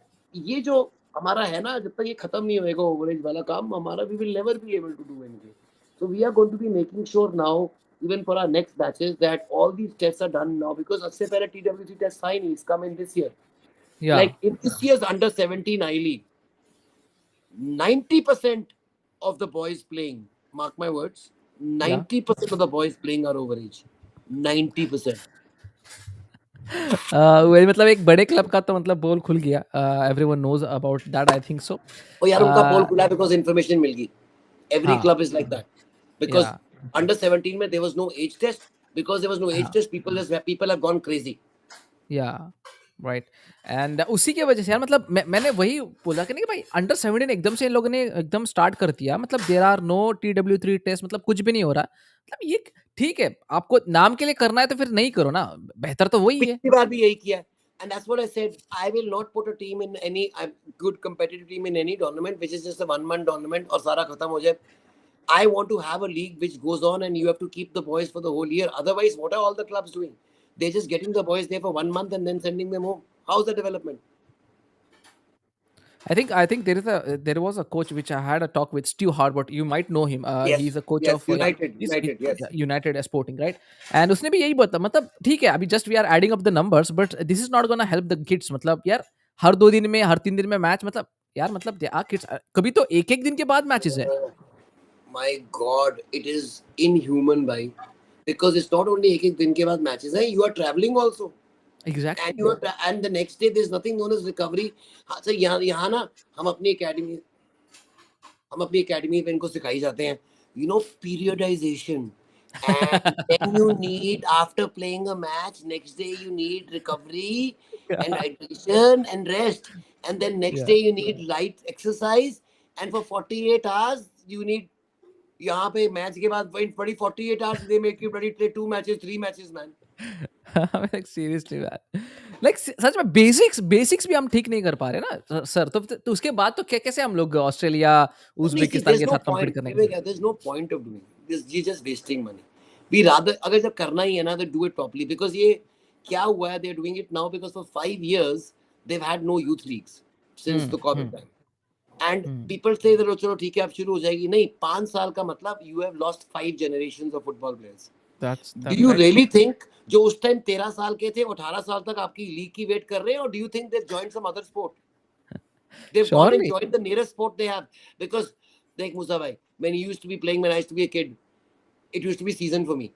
ये जो हमारा है ना, जब तक ये खत्म नहीं होएगा ओवरेज वाला काम हमारा, we will never be able to do anything. So we are going to be making sure now, even for our next batches, that all these tests are done now, because उससे पहले TWC test sign is come in this year. Yeah. Like in this year's under 17 I League, 90% of the boys playing, mark my words, Yeah. 90% of the boys playing are overage. 90%. वही मतलब एक बड़े club का तो मतलब पोल खुल गया. Everyone knows about that I think so. और यार उनका पोल खुला बिकॉज इन्फॉर्मेशन मिल गई. Every हाँ. club is like that, because Yeah. under 17 में there was no age test. Because there was no age हाँ. test, people have gone crazy. या right. And उसी की वजह से यार मतलब मैंने वही बोला कि नहीं भाई अंडर 17 एकदम से इन लोगों ने एकदम स्टार्ट कर दिया. मतलब there are no TW3 test, मतलब कुछ भी नहीं हो रहा. मतलब ये ठीक है, आपको नाम के लिए करना है तो फिर नहीं करो ना, बेहतर तो वही है. पिछली बार भी यही किया है. And that's what I said. I will not put a team in any good competitive team in any tournament which is just a 1 month tournament और सारा खत्म हो जाए. I want to have a league which goes on, and you have to keep the boys for the whole year. Otherwise, what are all the clubs doing? They're just getting the boys there for 1 month and then sending them home. How's the development? I think there was a coach which I had a talk with, Stu Harbert. You might know him. Yes, He's a coach yes, of yeah, United, he's United, yes. yeah, United Sporting, right? And उसने भी यही बता, मतलब ठीक है अभी just we are adding up the numbers, but this is not gonna help the kids. मतलब यार हर 2 दिन में हर 3 दिन में मैच, मतलब यार मतलब there are kids. कभी तो एक दिन के बाद मैचेस है. Oh my God, it is inhuman, bhai. Because it's not only एक एक दिन के बाद matches हैं, you are traveling also. And Exactly. you are and the next day there's nothing known as recovery. हाँ, so यहाँ ना हम अपनी एकेडमी पे इनको सिखाई जाते हैं, periodization. And then you need, after playing a match, next day you need recovery and hydration and rest. And then next Yeah. day you need light exercise. And for 48 hours, you need, यहाँ पे match के बाद बड़ी 48 hours, they make you bloody play 2 matches, 3 matches, man. like seriously man, like सच में basics भी हम ठीक नहीं कर पा रहे ना सर. तो उसके बाद तो कैसे हम लोग ऑस्ट्रेलिया नहीं, see, उज्बेकिस्तान there's के no साथ compete point. करेंगे. There's no point of doing this. You're just wasting money. We rather, अगर जब करना ही है ना, तो do it properly. Because ये क्या हुआ है, they're doing it now because for 5 years they've had no youth leagues since the COVID time. And people say that चलो ठीक है अब शुरू हो जाएगी. नहीं, 5 साल का मतलब you have lost 5 generations of football players. Do you Right. really think जो उस टाइम 13 साल के थे 18 साल तक आपकी लीग की वेट कर रहे हैं, or do you think they've joined some other sport? They've gone and Surely. joined the nearest sport they have. Because देख मूसा भाई, when you used to be playing when I used to be a kid, it used to be season for me.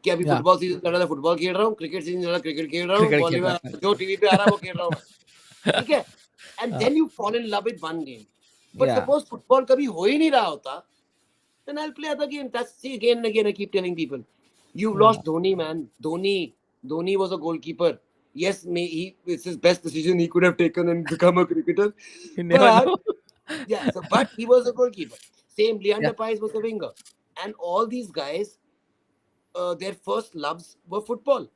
कि अभी Yeah, football season चल रहा है, football खेल रहा हूँ, क्रिकेट सीजन चल रहा है, क्रिकेट खेल रहा हूँ, cricket खेल रहा वॉलीबॉल जो टीवी पे आ रहा है वो खेल रहा हूँ मैं. ठीक है. एंड है. Then you fall in love with one game. But Yeah, suppose football कभी हो ही नहीं रहा होता, then I'll play other games. That's, see, again and again I keep telling people, you've yeah. lost Dhoni, man. Dhoni was a goalkeeper. Yes, it's his best decision he could have taken and become a cricketer. You never But know. yeah, so but he was a goalkeeper. Same, Yeah, Leander Paes was a winger, and all these guys, their first loves were football.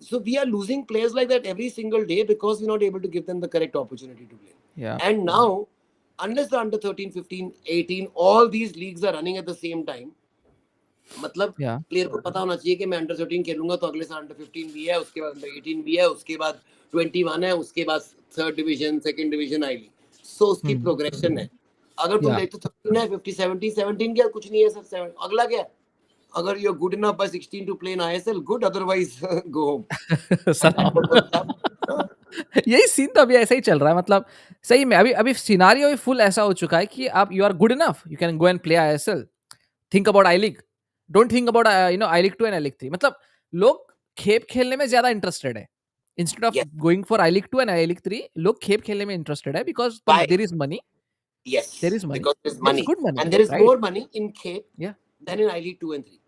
So we are losing players like that every single day because we're not able to give them the correct opportunity to play. yeah, And now, unless the under 13, 15, 18, all these leagues are running at the same time, मतलब yeah, player को पता होना चाहिए कि मैं under 13 खेलूंगा तो अगले साल अंडर 15 भी है, उसके बाद अंडर 18 भी है, उसके बाद 21 है, उसके बाद थर्ड डिवीजन, सेकंड डिवीजन, आई लीग. सो उसकी hmm, प्रोग्रेशन है. अगर तुम yeah. देखते हो 13 है, 50, 70, 17 क्या कुछ नहीं है सर. 7 अगला क्या है? अगर you are good enough by 16 to play in ISL, good, otherwise go home. And that's सलाम. What was happening. यही सीन तो अभी ऐसा ही चल रहा है, मतलब सही में अभी अभी सिनारियो भी फुल ऐसा हो चुका है कि आप you are good enough, you can go and play ISL, think about I league, don't think about I league 2 and I league 3. मतलब लोग खेप खेलने में ज्यादा इंटरेस्टेड है instead of Yes, going for I league 2 and I league 3. लोग खेप खेलने में इंटरेस्टेड है because why? There is money, there Yes, is money, because there's there is money, good money, and there is right? more money in Cape या, than in I League 2 and 3.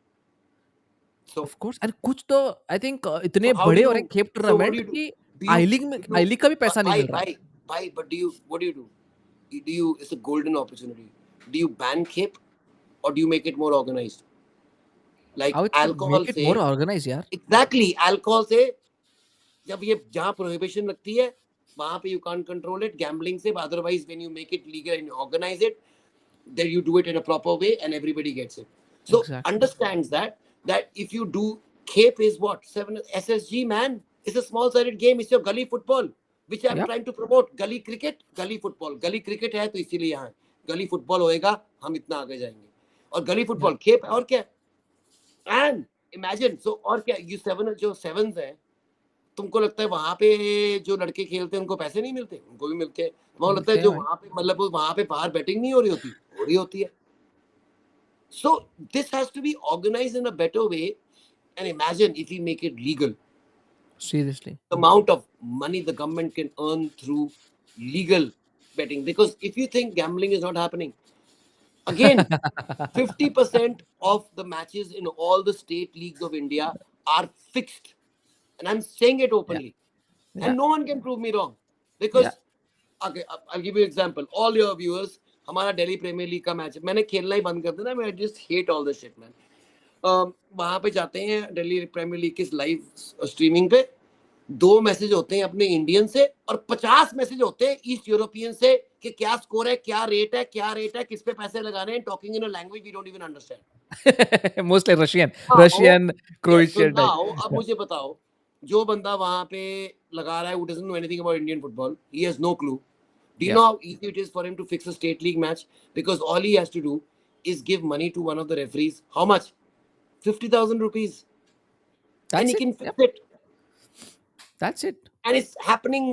So, of course. And कुछ तो I think so इतने how do बड़े हो रहे you? हैं खेप So what do tournament you do? कि Do you? Do I you? League का भी पैसा नहीं Why? मिल रहा. Why? But do you? What do you do? Do you? It's a golden opportunity. Do you ban Cape, or do you make it more organized? I Like would alcohol make it say, more organise यार. exactly, alcohol say, जब ये जहाँ prohibition लगती है वहां पे you can't control it. Gambling से, but otherwise when you make it legal and you organize it, then you do it in a proper way and everybody gets it. So exactly. understands that if you do, Cape is what, 7 SSG, man. It's a small sided game. It's your gully football, which I'm या, trying to promote. Gully cricket, gully football. Gully cricket है तो इसीलिए यहाँ गली football होएगा, हम इतना आगे जाएंगे. और गली या, फुटबॉल खेप और क्या. एंड इमेजिन, सो और क्या, यू सेवन जो सेवंस है, तुमको लगता है वहां पे जो लड़के खेलते हैं उनको पैसे नहीं मिलते? उनको भी मिलते हैं. तुमको लगता है मिलते हैं जो भाई. वहां पे, मतलब वहां पे बाहर बैटिंग नहीं हो रही होती, हो रही होती है. So this has to be organized in a better way. And imagine if we make it legal, seriously. the amount of money the government can earn through legal betting. Because if you think gambling is not happening, again, 50% of the matches in all the state leagues of India are fixed. And I'm saying it या, openly. या, And no one can prove me wrong. या. Because, okay, I'll give you an example. All your viewers, हमारा Delhi premiere league का match, मैंने खेलना ही बंद कर दिया. मैं just hate all this shit, man. वहां पे जाते हैं दिल्ली प्रीमियर लीग की लाइव स्ट्रीमिंग पे, 2 मैसेज होते हैं अपने इंडियन से और 50 मैसेज होते हैं ईस्ट यूरोपियन से कि क्या स्कोर है, क्या रेट है, क्या रेट है, किस पे पैसे लगाने हैं, talking in a language we don't even understand. Mostly Russian, now, Russian, yes, so Croatian type. Now अब मुझे बताओ, जो बंदा वहां पे लगा रहा है, who doesn't know anything about Indian football, he has no clue. Do you या, know how easy it is for him to fix a state league match? Because all he has to do is give money to one of the referees. How much? 50,000 rupees. And he that's it. can या, fix it. That's it. And it's happening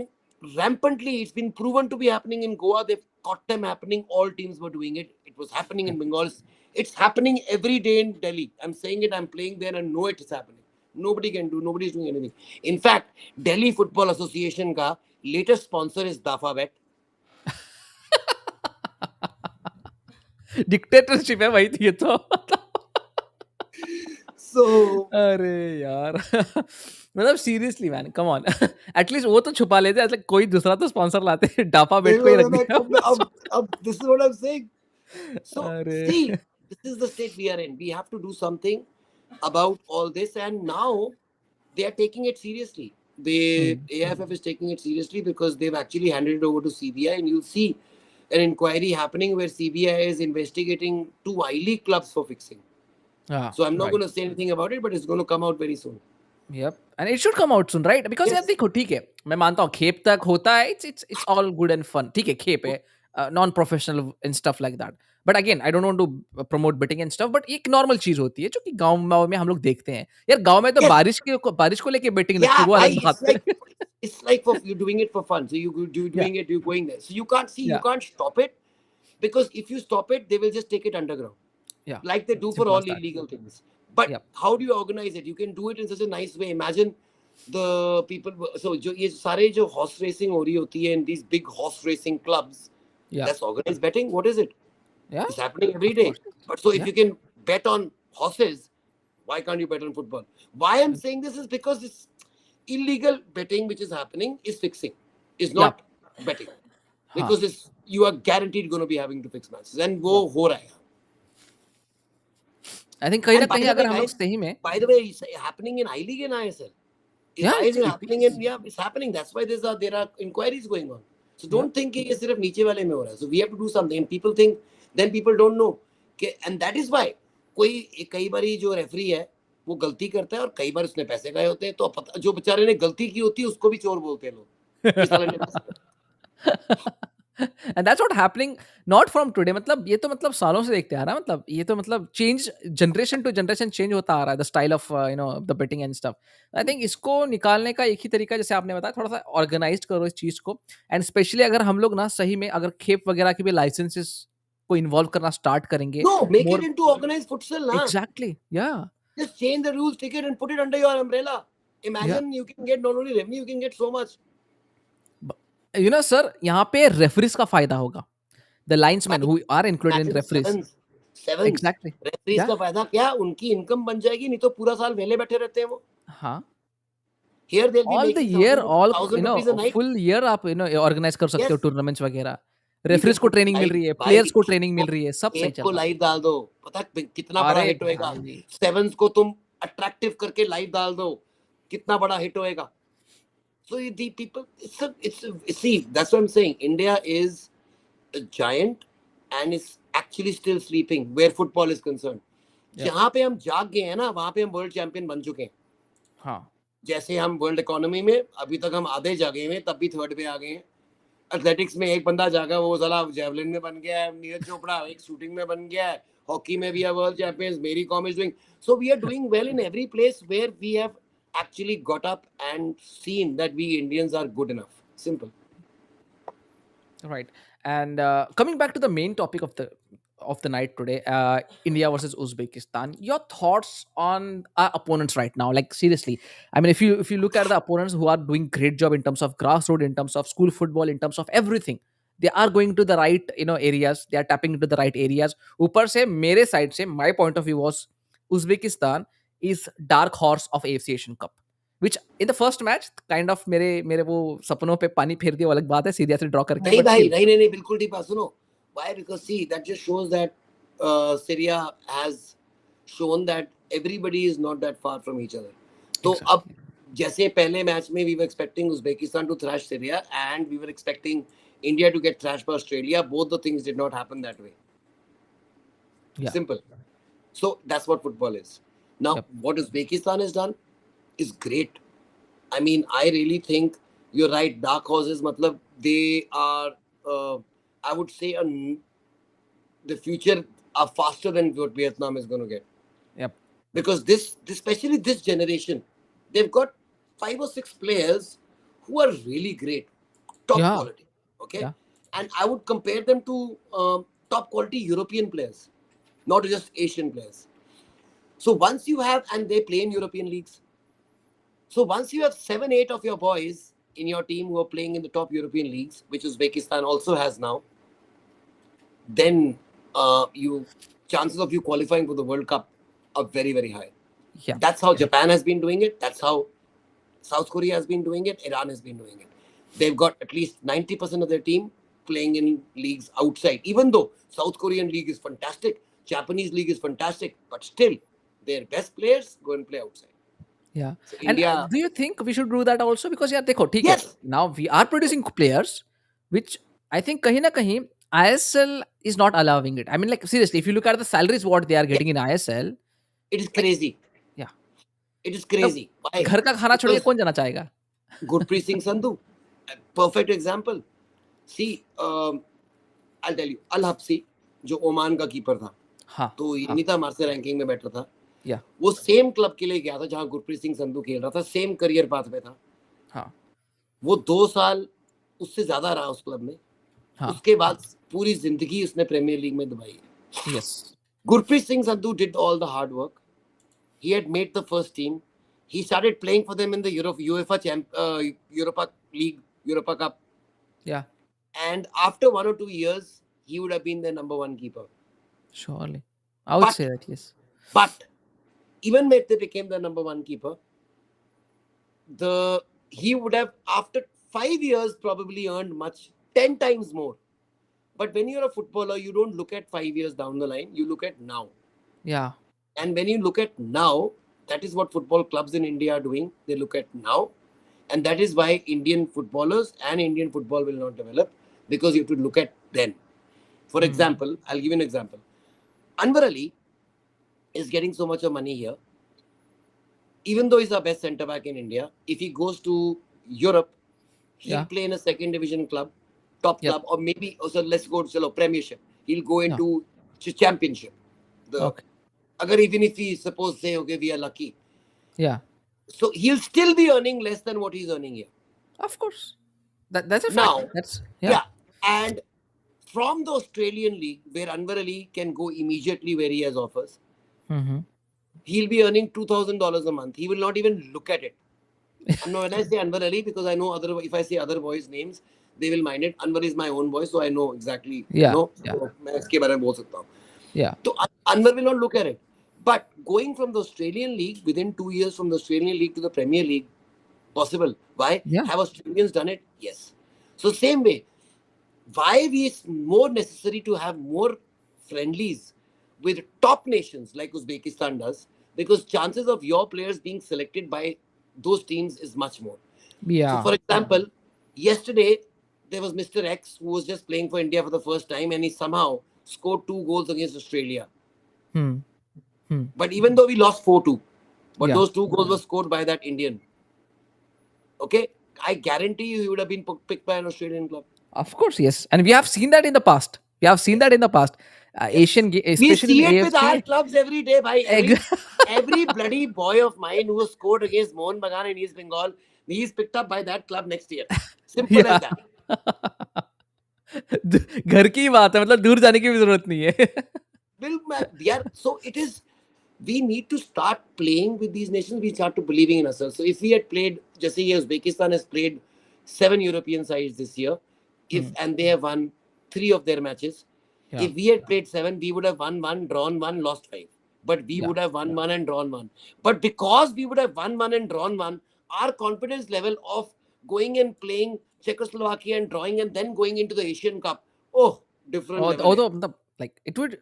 rampantly. It's been proven to be happening in Goa. They've caught them happening. All teams were doing it. It was happening in Bengal. It's happening every day in Delhi. I'm saying it. I'm playing there and know it is happening. Nobody can do. Nobody's doing anything. In fact, Delhi Football Association ka latest sponsor is Dafa Bet. Dictatorship है भाई ये तो. So अरे यार. मतलब seriously man, come on. At least वो तो छुपा लेते, मतलब कोई दूसरा तो स्पॉन्सर लाते. डापा बेट को ही रख दिया. this is what I'm saying. So अरे. see, this is the state we are in. We have to do something about all this, and now they are taking it seriously. The hmm. AFF is taking it seriously because they've actually handed it over to CBI, and you'll see an inquiry happening where CBI is investigating 2 I League clubs for fixing. हाँ, So I'm not right. going to say anything about it, but it's going to come out very soon. Yep, and it should come out soon, right? Because यार Yes. देखो, ठीक है, मैं मानता हूँ खेप तक होता है, it's all good and fun. ठीक है, खेप है, non professional and stuff like that. But again, I don't want to promote betting and stuff. But ये एक नॉर्मल चीज होती है जो कि गाँव में हम लोग देखते हैं. यार गाँव में तो Yes. बारिश को लेके बेटिंग लगती Yeah, है, वो अलग bhai, बात है. it's like for you doing it for fun. So you Yeah, doing it, you're going there. So you can't see, you yeah, can't stop it. because if you stop it, they will just take it underground, Yeah. like they do for Simple all as that. illegal things. But Yep. how do you organize it? You can do it in such a nice way. Imagine the people. So जो ये सारे जो horse racing हो रही होती है in these big horse racing clubs, Yeah. that's organized betting. What is it? Yeah. It's happening every Of day. course. But so if Yeah. you can bet on horses, why can't you bet on football? Why I'm saying this is because this illegal betting which is happening is fixing, is Yeah. not betting. हाँ. Because it's, you are guaranteed going to be having to fix matches. And वो Yep. हो रहा है. I think कहीं ना And by कहीं the way, अगर हम लोग guys, सही में. by the way, it's happening in I League and ISL. Yeah. Why is it happening in, It's. yeah, it's happening. That's why there are inquiries going on. So Yeah. don't think कि ये सिर्फ नीचे वाले में हो रहा है. So we have to do something. And people think, then people don't know. And that is why कोई कई बारी जो रेफरी है वो गलती करता है और कई बार उसने पैसे गए होते हैं, तो जो बेचारे ने गलती की होती है उसको भी चोर बोलते हैं लोग कि साले ने पैसे. And that's what happening not from today. मतलब ये तो मतलब सालों से देखते आ रहा है. मतलब ये तो मतलब change generation to generation change होता आ रहा है. The style of the betting and stuff. I think इसको निकालने का एक ही तरीका, जैसे आपने बताया, थोड़ा सा ऑर्गेनाइज करो इस चीज को. एंड स्पेशली अगर हम लोग ना सही में अगर खेप वगैरह के भी लाइसेंसेस को इन्वॉल्व करना स्टार्ट करेंगे. No, make it more. into organized futsal, na. Exactly. या. Just change the rules, take it and put it under your umbrella. या. Imagine you can get not only revenue, you can get so much. You know sir, यहाँ पे referees का फायदा होगा. The linesman By who are included in imagine referees. sevens. Exactly. Referees या. का फायदा क्या, उनकी इनकम बन जाएगी, नहीं तो पूरा साल वेले बैठे रहते हैं वो. हाँ. Here they'll be all the making year, all thousand rupees a night. Full year आप ऑर्गेनाइज कर सकते हो Yes, टूर्नामेंट्स वगैरह. you रेफरीज can को put ट्रेनिंग मिल live रही है, भाई. प्लेयर्स को ट्रेनिंग मिल रही है, सब सही एक चल को रहा है. लाइव डाल दो, पता है कितना बड़ा अरे हिट होएगा. भाई. सेवंस को तुम अट्रैक्टिव करके लाइव डाल दो, कितना बड़ा हिट होएगा. So the people, see, that's what I'm saying. India is a giant and is actually still sleeping where football is concerned. Yep. जहाँ पे हम जाग गए हैं ना, वहाँ पे हम वर्ल्ड चैंपियन बन चुके हैं. हाँ. जैसे हम वर्ल्ड इकोनॉमी में अभी तक हम आधे जागे हुए, तब भी थर्ड पे आ गए हैं. एथलेटिक्स में एक बंदा जागा, वो साला जेवलिन में बन गया है. नीरज चोपड़ा एक शूटिंग में बन गया है. हॉकी में भी है world champions. Mary Kom is doing. So we are doing well in every place where we have actually got up and seen that we Indians are good enough. Simple. Right. And coming back to the main topic of the night today, India versus Uzbekistan. Your thoughts on our opponents right now? Like seriously, I mean, if you look at the opponents who are doing great job in terms of grassroots, in terms of school football, in terms of everything, they are going to the right areas. They are tapping into the right areas. ऊपर से मेरे side से my point of view was Uzbekistan is dark horse of AFC Asian Cup. Which in the first match kind of मेरे वो सपनों पे पानी फेर दिया, वो अलग बात है, सीरिया से ड्रॉ करके. नहीं बट भाई, स्टिल. नहीं बिल्कुल ठीक बात सुनो. Why? Because see, that just shows that Syria has shown that everybody is not that far from each other. तो अब जैसे पहले मैच में we were expecting Uzbekistan to thrash Syria and we were expecting India to get thrashed by Australia. Both the things did not happen that way. Yeah. Simple. So that's what football is. Now, Yep. what Uzbekistan has done is great. I mean, I really think you're right. Dark horses, matlab, they are, I would say, the future are faster than what Vietnam is going to get. Yep. Because especially this generation, they've got 5 or 6 players who are really great, top Yeah. quality. Okay, Yeah. and I would compare them to top quality European players, not just Asian players. So once you have, and they play in European leagues. So once you have 7, 8 of your boys in your team who are playing in the top European leagues, which Uzbekistan also has now, then chances of you qualifying for the World Cup are very, very high. Yeah. That's how Japan has been doing it. That's how South Korea has been doing it. Iran has been doing it. They've got at least 90% of their team playing in leagues outside. Even though South Korean league is fantastic, Japanese league is fantastic, but still their best players go and play outside. Yeah. So And India, do you think we should do that also? Because yeah, देखो ठीक है. yes, Now we are producing players, which I think कहीं ना कहीं ISL is not allowing it. I mean, like seriously, if you look at the salaries what they are getting in ISL, it is like crazy. yeah, It is तो crazy. Why? घर का खाना छोड़ के Because कौन जाना चाहेगा? Gurpreet Singh Sandhu, a perfect example. See, I'll tell you, Al Habsi, जो ओमान का कीपर था, हाँ. तो ये हाँ. नहीं था हमारे रैंकिंग में बैठा था. Yeah. वो सेम क्लब के लिए गया था जहां गुरप्रीत सिंह संधू खेल रहा था. सेम करियर पाथ पे था. हाँ. वो 2 साल उससे ज्यादा रहा उस क्लब में. हाँ, उसके बाद पूरी जिंदगी उसने प्रीमियर लीग में दबाई है. yes. Gurpreet Singh Sandhu did all the hard work. He had made the first team. He started playing for them in the Europa League, Europa Cup. Yeah, And after 1 or 2 years, he would have been their number one keeper. surely. I would But, say that, yes. but, even if they became the number one keeper, he would have, after 5 years, probably earned much, 10 times more. But when you're a footballer, you don't look at 5 years down the line, you look at now. Yeah. And when you look at now, that is what football clubs in India are doing. They look at now. And that is why Indian footballers and Indian football will not develop, because you have to look at then. For Hmm. example, I'll give you an example. Anwar Ali is getting so much of money here. Even though he's our best centre back in India, if he goes to Europe, he'll Yeah. play in a second division club, top Yep. club, or maybe also let's go to Premiership. He'll go Yeah. into Championship. The Okay. even if he suppose say okay we are lucky, Yeah. so he'll still be earning less than what he's earning here. Of course. That's a fact. Now, That's yeah. yeah, and from the Australian league where Anwar Ali can go immediately where he has offers, Mm-hmm. he'll be earning $2,000 a month. He will not even look at it. And when I say Anwar Ali, because I know other, if I say other boys' names, they will mind it. Anwar is my own boy, so I know exactly, Yeah. Yeah. so मैं इसके बारे में बोल सकता हूँ. Yeah. So Anwar will not look at it. But going from the Australian league, within 2 years from the Australian league to the Premier League, possible. Why? Yeah. Have Australians done it? Yes. So same way, why is more necessary to have more friendlies with top nations like Uzbekistan does? Because chances of your players being selected by those teams is much more. So, Yeah. for example, yesterday there was Mr. X who was just playing for India for the first time and he somehow scored 2 goals against Australia. Hmm. Hmm. But even though we lost 4-2, but Yeah. those 2 goals were scored by that Indian. Okay? I guarantee you he would have been picked by an Australian club. Of course, yes. And we have seen that in the past. We have seen Yes. that in the past. Yes. We Especially in see it with our AFC. clubs every day. By Ex- every bloody boy of mine who has scored against Mohun Bagan in East Bengal, he is picked up by that club next year. Simple as yeah. that. घर की ही बात है, मतलब दूर जाने की भी जरूरत नहीं है. So it is. We need to start playing with these nations. We start to believing in ourselves. So if we had played, just say Uzbekistan has played 7 European sides this year, Hmm. and they have won 3 of their matches. Yeah. If we had played 7, we would have won 1, drawn 1, lost 5. But we Yeah. would have won 1 and drawn 1. But because we would have won 1 and drawn 1, our confidence level of going and playing Czechoslovakia and drawing and then going into the Asian Cup, oh, different और level. तो मतलब like it would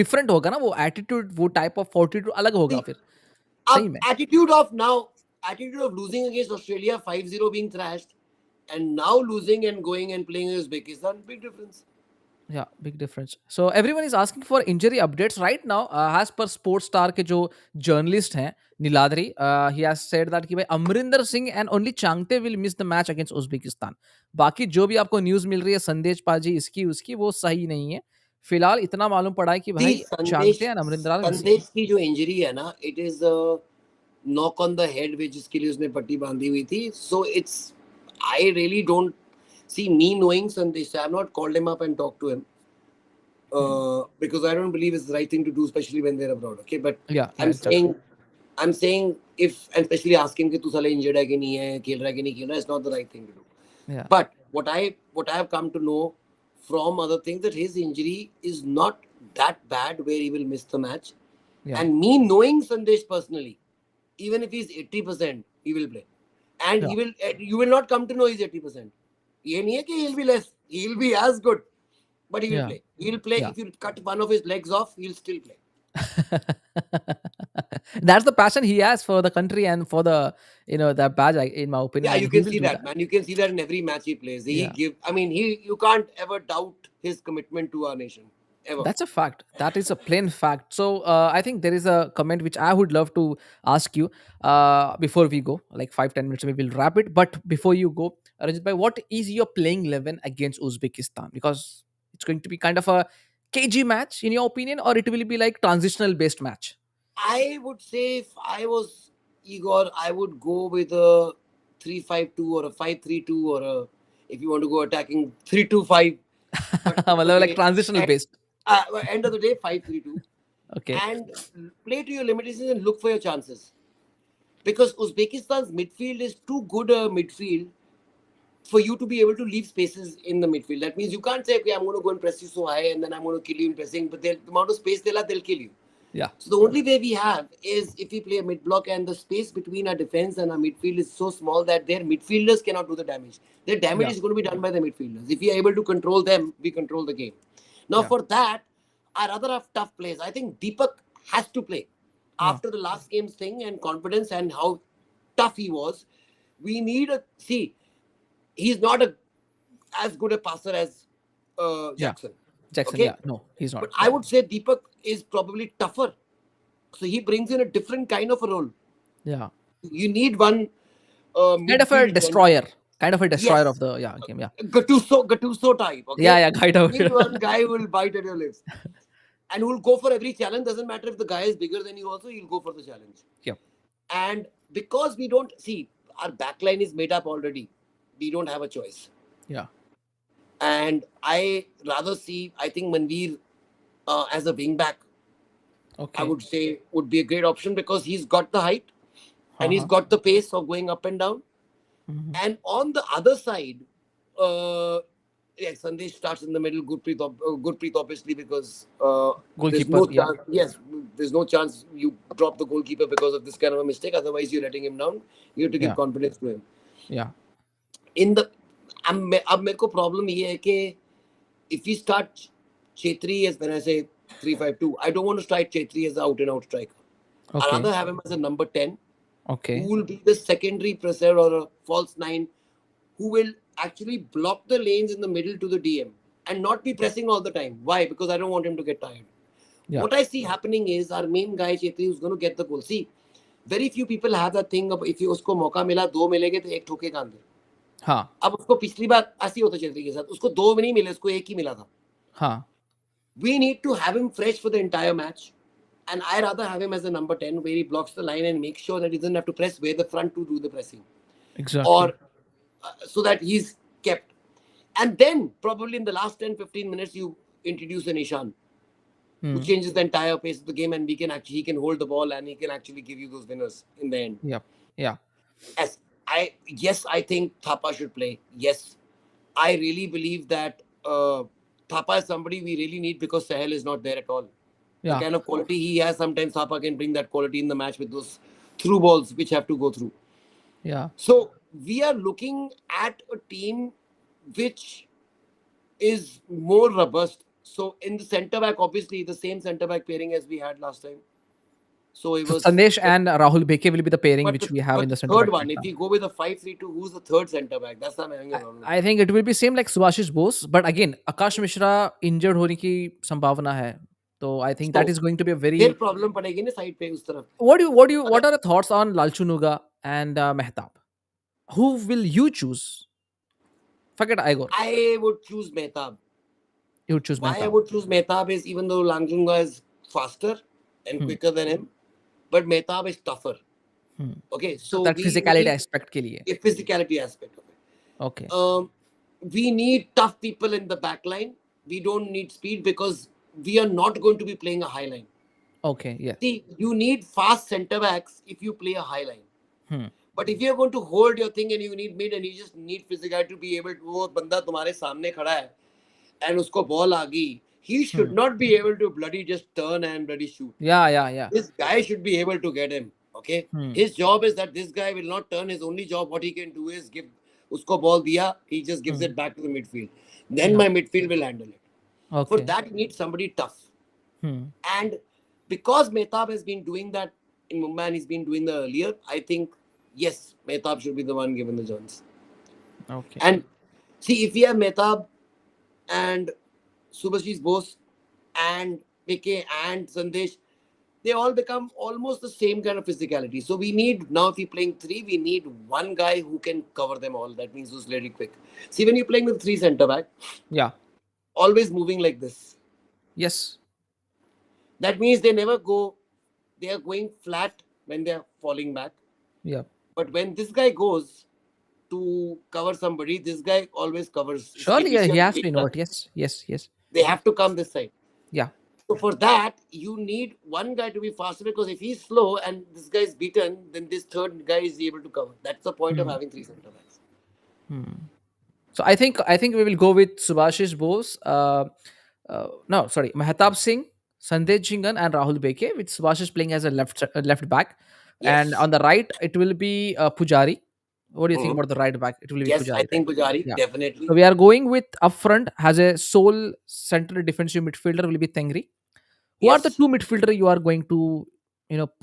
different होगा ना, वो attitude, वो type of fortitude अलग होगा See, फिर. सही में. attitude of losing against Australia 5-0 being thrashed, and now losing and going and playing against Uzbekistan, big difference. Yeah, big difference. So everyone is asking for injury updates right now. As per Sports Star के जो journalist हैं Niladri, he has said that कि भाई Amarinder Singh and only Chhangte will miss the match against Uzbekistan. बाकी जो भी आपको news मिल रही है संदेश पाजी इसकी उसकी, वो सही नहीं है. फिलहाल इतना मालूम पड़ा है कि See, भाई Chhangte and Amarinder are missing. संदेश की जो इंजरी है ना, it is a knock on the head जिसके लिए उसने पट्टी बांधी हुई थी. So it's, I really don't see, me knowing Sandesh. I have not called him up and talked to him. Because I don't believe it's the right thing to do, especially when they're abroad. Okay, but Yeah, I'm exactly. saying if, and especially asking कि तू साले injured है कि नहीं है, खेल रहा है कि नहीं खेल रहा है, it's not the right thing to do. Yeah. But what I have come to know from other things, that his injury is not that bad where he will miss the match. Yeah. And me knowing Sandesh personally, even if he's 80%, he will play, and Yeah. you will not come to know he's 80%. ये नहीं है कि he'll be less, he'll be as good. But he will Yeah. play. He'll play. Yeah. If you cut one of his legs off, he'll still play. That's the passion he has for the country and for the, the badge, in my opinion, Yeah, and you he can will see do that, that. man. You can see that in every match he plays. Yeah. You can't ever doubt his commitment to our nation. Ever. That's a fact. That is a plain fact. So I think there is a comment which I would love to ask you before we go, like 5-10 minutes, we will wrap it. But before you go, Ranjit bhai, what is your playing 11 against Uzbekistan? Because it's going to be kind of a KG match, in your opinion, or it will be like transitional based match. I would say if I was Igor, I would go with a 3-5-2 or a 5-3-2 or a, if you want to go attacking, 3-2-5. But end of the मतलब like day, transitional at, based. end of the day, 5-3-2, Okay. and play to your limitations and look for your chances. Because Uzbekistan's midfield is too good a midfield for you to be able to leave spaces in the midfield. That means you can't say, okay, I'm going to go and press you so high and then I'm going to kill you in pressing, but the amount of space they'll have, they'll kill you. Yeah. So the only way we have is if we play a mid block and the space between our defense and our midfield is so small that their midfielders cannot do the damage. Their damage Yeah. is going to be done by the midfielders. If we are able to control them, we control the game. Now Yeah. for that, I rather have tough players. I think Deepak has to play Yeah. after the last game's thing and confidence and how tough he was. We need a see. He's not as good a passer as Yeah. Jackson. Jackson. Yeah. Okay, No, he's not. but I would say Deepak is probably tougher, so he brings in a different kind of a role. Yeah. You need one Kind of a midfield destroyer. Kind of a destroyer of yes, the game. Yeah. Gattuso type. Yeah. Okay, Yeah. Kind you of. need one guy who will bite at your lips and who will go for every challenge. Doesn't matter if the guy is bigger than you. Also, he'll go for the challenge. Yeah. And because we don't see our backline is made up already, we don't have a choice. Yeah. And I rather see. I think Manveer as a wing back, I Okay. would say would be a great option because he's got the height and he's Uh-huh. got the pace of going up and down. Mhm. And on the other side, uh, yeah, Sandesh starts in the middle. Gurpreet obviously because there's Goalkeeper. no Yeah. chance. Yes, there's no chance you drop the goalkeeper because of this kind of a mistake. Otherwise, you're letting him down. You have to give Yeah. confidence to him. Yeah. In the अब मेरे को problem ये है कि if we start Chetri as when I say 3-5-2, I don't want to start Chetri as an out and out striker. I Okay. rather have him as a number 10 who Okay. will be the secondary presser or a false nine who will actually block the lanes in the middle to the DM and not be pressing all the time. Why? Because I don't want him to get tired. Yeah. What I see happening is our main guy Chetri who's going to get the goal. See, very few people have that thing of if you usko मौका मिला दो मिलेंगे तो एक ठोकेगा अंदर. हाँ. अब उसको पिछली बार ऐसी होता चेत्री के साथ उसको दो नहीं मिले उसको एक ही मिला था. हाँ. We need to have him fresh for the entire match. And I rather have him as a number 10 where he blocks the line and makes sure that he doesn't have to press where the front to do the pressing. Exactly. Or so that he's kept. And then probably in the last 10-15 minutes, you introduce an Ishan who changes the entire pace of the game and he can hold the ball and he can actually give you those winners in the end. Yeah. Yeah. Yes, I think Thapa should play. Yes, I really believe that Thapa is somebody we really need because Sahel is not there at all. The Yeah. kind of quality he has, sometimes Thapa can bring that quality in the match with those through balls which have to go through. Yeah. So we are looking at a team which is more robust. So in the centre back, obviously the same centre back pairing as we had last time. So it So was, Sandesh and Rahul Beke will be the pairing which we have in but the the centre third back one, right if now. we go with a 5-3-2, who's the third centre back? That's the main I, problem. I think it will be same like Subhashish Bose, but again, Akash Mishra injured होने की संभावना है. So I think that So is going to be a फिर very. Problem पड़ेगी ना side पे उस तरफ. What are the thoughts on Lalchu Nuga and Mehtab? Who will you choose? Forget Igor. I would choose Mehtab. You would choose Why I Mehtab. would choose Mehtab is even though Langunga is faster and Hmm. quicker than him, but Mehtab is tougher. Hmm. Okay, So so that we physicality need aspect के लिए. a physicality aspect of it. Okay. We need tough people in the back line. We don't need speed because we are not going to be playing a high line. Okay. Yeah. See, you need fast centre backs if you play a high line. Hmm. But if you're going to hold your thing and you need mid and you just need physicality to be able to, वो बंदा तुम्हारे सामने खड़ा है and उसको ball आ गई, he should Hmm. not be able to bloody just turn and bloody shoot. Yeah. Yeah. Yeah. This guy should be able to get him. Okay, Hmm. his job is that this guy will not turn. His only job, what he can do is give usko ball diya, he just gives Hmm. it back to the midfield. Then Yeah. my midfield will handle it. For Okay. that, you need somebody tough. Hmm. And because Mehtab has been doing that in Mumbai and he's been doing the earlier, I think yes, Mehtab should be the one given the chance. Okay. And see, if we have Mehtab and Subhashish Bose and PK and Sandesh, they all become almost the same kind of physicality. So we need now, if we're playing three, we need one guy who can cover them all. That means who's really quick. See, when you're playing with three centre back, Yeah. always moving like this. Yes. That means they never go. They are going flat when they are falling back. Yeah. But when this guy goes, to cover somebody, this guy always covers. इसके Surely, yeah, पीछे he हम has to देखता है. invert. Yes, yes, yes. They have to come this side. Yeah. So for that, you need one guy to be faster, because if he's slow and this guy is beaten, then this third guy is able to cover. That's the point of Hmm. having three center backs. Hmm. So I think we will go with Subhashish Bose. No, sorry, Mehtab Singh, Sandesh Jingan, and Rahul Beke, with Subhashish playing as a left back, and Yes. on the right it will be Pujari. What do you think Mhm. about the right back? It will be Yes, I Pujari, right? think Pujari, Yeah. definitely. So we are going with up front has a sole central defensive midfielder will be Tengri. Who are the Yes. two midfielder you are going to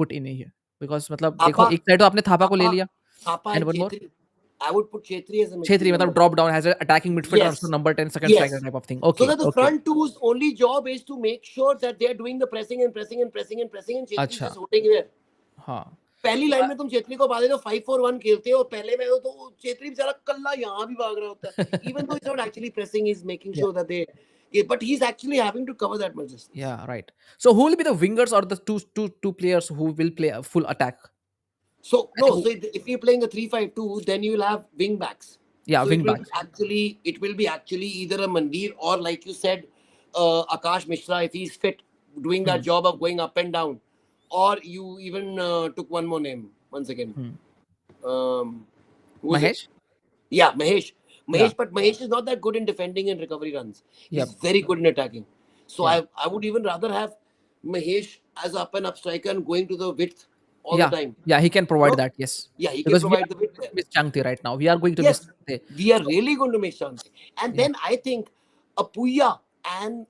put in here? Because मतलब देखो Thapa, एक side तो आपने थापा को ले Thapa, लिया, Thapa and and one more Chetri. I would put Chetri as a Chetri midfield मतलब number. drop down has an attacking midfielder also Yes. number 10 second striker Yes. type of thing. So Okay, that the okay. front two's only job is to make sure that they are doing the pressing and pressing and pressing and pressing, and Chetri is अच्छा, just holding there. हाँ. पहली तो line में तुम चेत्री को बांधे तो 5-4-1 खेलते हो, और पहले में हो तो चेत्री बेचारा कल्ला यहाँ भी भाग रहा होता है. Even though he's not actually pressing, he's making Yeah, sure that they, but he's actually having to cover that much distance. yeah, right. So who will be the wingers or the two players who will play a full attack? So I no, think so if you're playing a 3-5-2, then you'll have wing backs. yeah, So wing backs. it will be actually either a Mandir, or like you said, Akash Mishra, if he's fit, doing that Hmm. job of going up and down. Or you even took one more name. One second. Hmm. Who was it? Mahesh? Yeah, Mahesh. Yeah, But Mahesh is not that good in defending and recovery runs. He's yep, very good in attacking. So yeah, I would even rather have Mahesh as up and up striker and going to the width all the yeah, time. yeah. He can provide No? that. Yes, Yeah, he can because we are provide the width going there. to miss Changte right now. We are going to miss Yes, Changte. we are So really going to make Shanti. And yeah, then I think Apuya and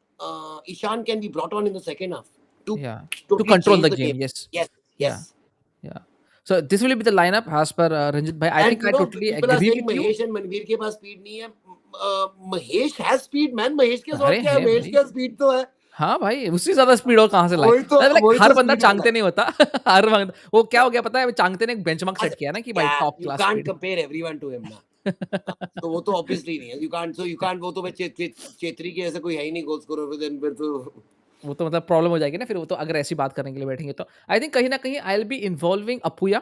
Ishan can be brought on in the second half to yeah. To totally control change the the game. game. Yes, Yes, yeah, yes. yeah. So this will be the lineup as per Ranjit bhai. I And think you I know, totally people are agree saying with you. Mahesh and Manveer के पास speed नहीं है. Mahesh has speed, man. Mahesh के साथ अरे क्या है? है महेश भाई. के speed तो है. हाँ भाई, उससे ज़्यादा स्पीड और कहाँ से लाए? मतलब लाइक वही हर तो बंदा स्पीड वाला चांगते है. नहीं होता। हर बंदा वो क्या हो गया पता है? चांगते ने एक बेंचमार्क सेट अच्छा, किया ना कि भाई यार, top you class can't speed. compare everyone to him ना. तो वो तो obviously नहीं है. You can't वो तो मैं चेत्री के ऐसा कोई है ही नहीं गोल स्कोरर, फिर तो. वो तो मतलब प्रॉब्लम हो जाएगी ना फिर वो तो अगर ऐसी बात करने के लिए बैठेंगे तो। आई थिंक कहीं न कहीं I will be involving अपूया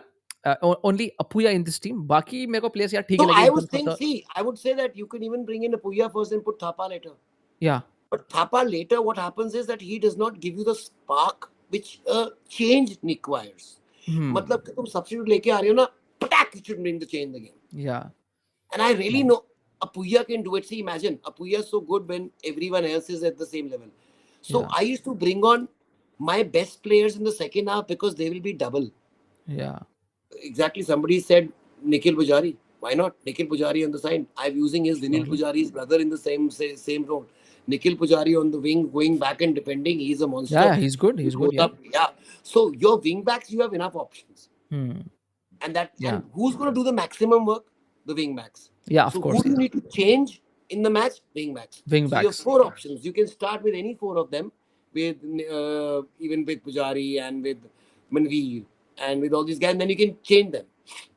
only अपूया in this team. बाकी मेरे को प्लेयर्स यार ठीक ही So लगे I in was terms of saying, the see, I would say that you can even bring in a Puya first and put Thapa later. या But Thapa later, what happens is that he does not give you the spark which a change requires. हुँ, मतलब कि तुम substitute लेके आ रहे हो ना, पटाक, it should bring the change in the game. या And I really या know Apuya can do it. See, imagine Apuya is so good when everyone else is at the same level. So या I used to bring on my best players in the second half because they will be double. या Exactly, somebody said Nikhil Pujari. Why not Nikhil Pujari on the side? I'm using his Vinil surely Pujari's brother in the same role. Nikhil Pujari on the wing, going back and defending. He's a monster. या he is good Both या up, yeah. So your wing backs, you have enough options, हुँ, या and who's going to do the maximum work? The wing backs. या of So who course do you या need to change in the match? Wing backs. Wing So you have backs four options. You can start with any four of them, with even with Pujari and with Manveer and with all these guys, and then you can change them.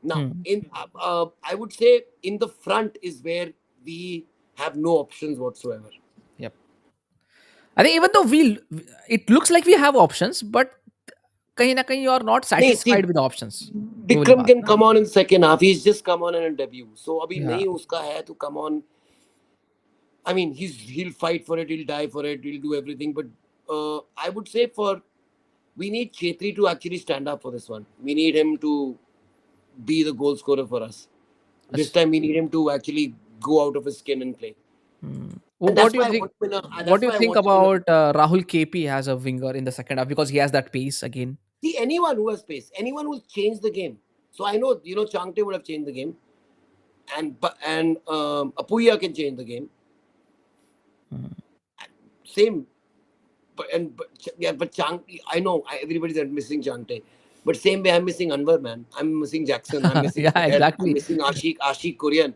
Now, hmm, I would say in the front is where we have no options whatsoever. Yup. I think even though we it looks like we have options but कहीं न कहीं you are not नहीं, see, satisfied with options. वो वाली Bikram बात can है ना? come on in second half. He's just come on in a debut. So अभी या नहीं उसका है to come on. I mean, he'll fight for it. He'll die for it. He'll do everything. But I would say we need Chetri to actually stand up for this one. We need him to be the goal scorer for us. This अच्छा time we need him to actually go out of his skin and play. Hmm. And What that's do you why I think want him in a. what That's do you why I think want him in a. about Rahul KP as a winger in the second half because he has that pace again? See, anyone who has pace, anyone will change the game. So I know, Changte would have changed the game, and Apuya can change the game. Hmm. Same, but I know everybody's missing Changte, but same way I'm missing Anwar, man. I'm missing Jackson. I'm missing Yeah, Zubair. I'm exactly. missing Ashik Korean.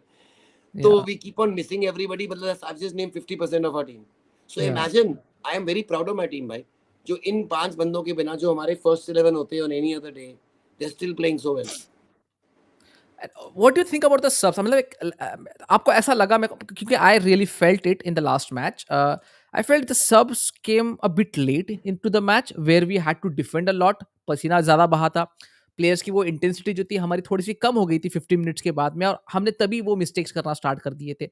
So Yeah, we keep on missing everybody, but I've just named 50% of our team. So yeah. imagine, I am very proud of my team, भाई. जो इन 5 बंदों के बिना जो हमारे first 11 होते हैं on any other day, they're still playing so well. What do you think about the subs? मतलब आपको ऐसा लगा मेरे को क्योंकि I really felt it in the last match. I felt the subs came a bit late into the match where we had to defend a lot. पसीना ज़्यादा बहा था. प्लेयर्स की वो इंटेंसिटी जो थी हमारी थोड़ी-सी कम हो गई थी 50 मिनट्स के बाद में और हमने तभी वो मिस्टेक्स करना स्टार्ट कर दिए थे।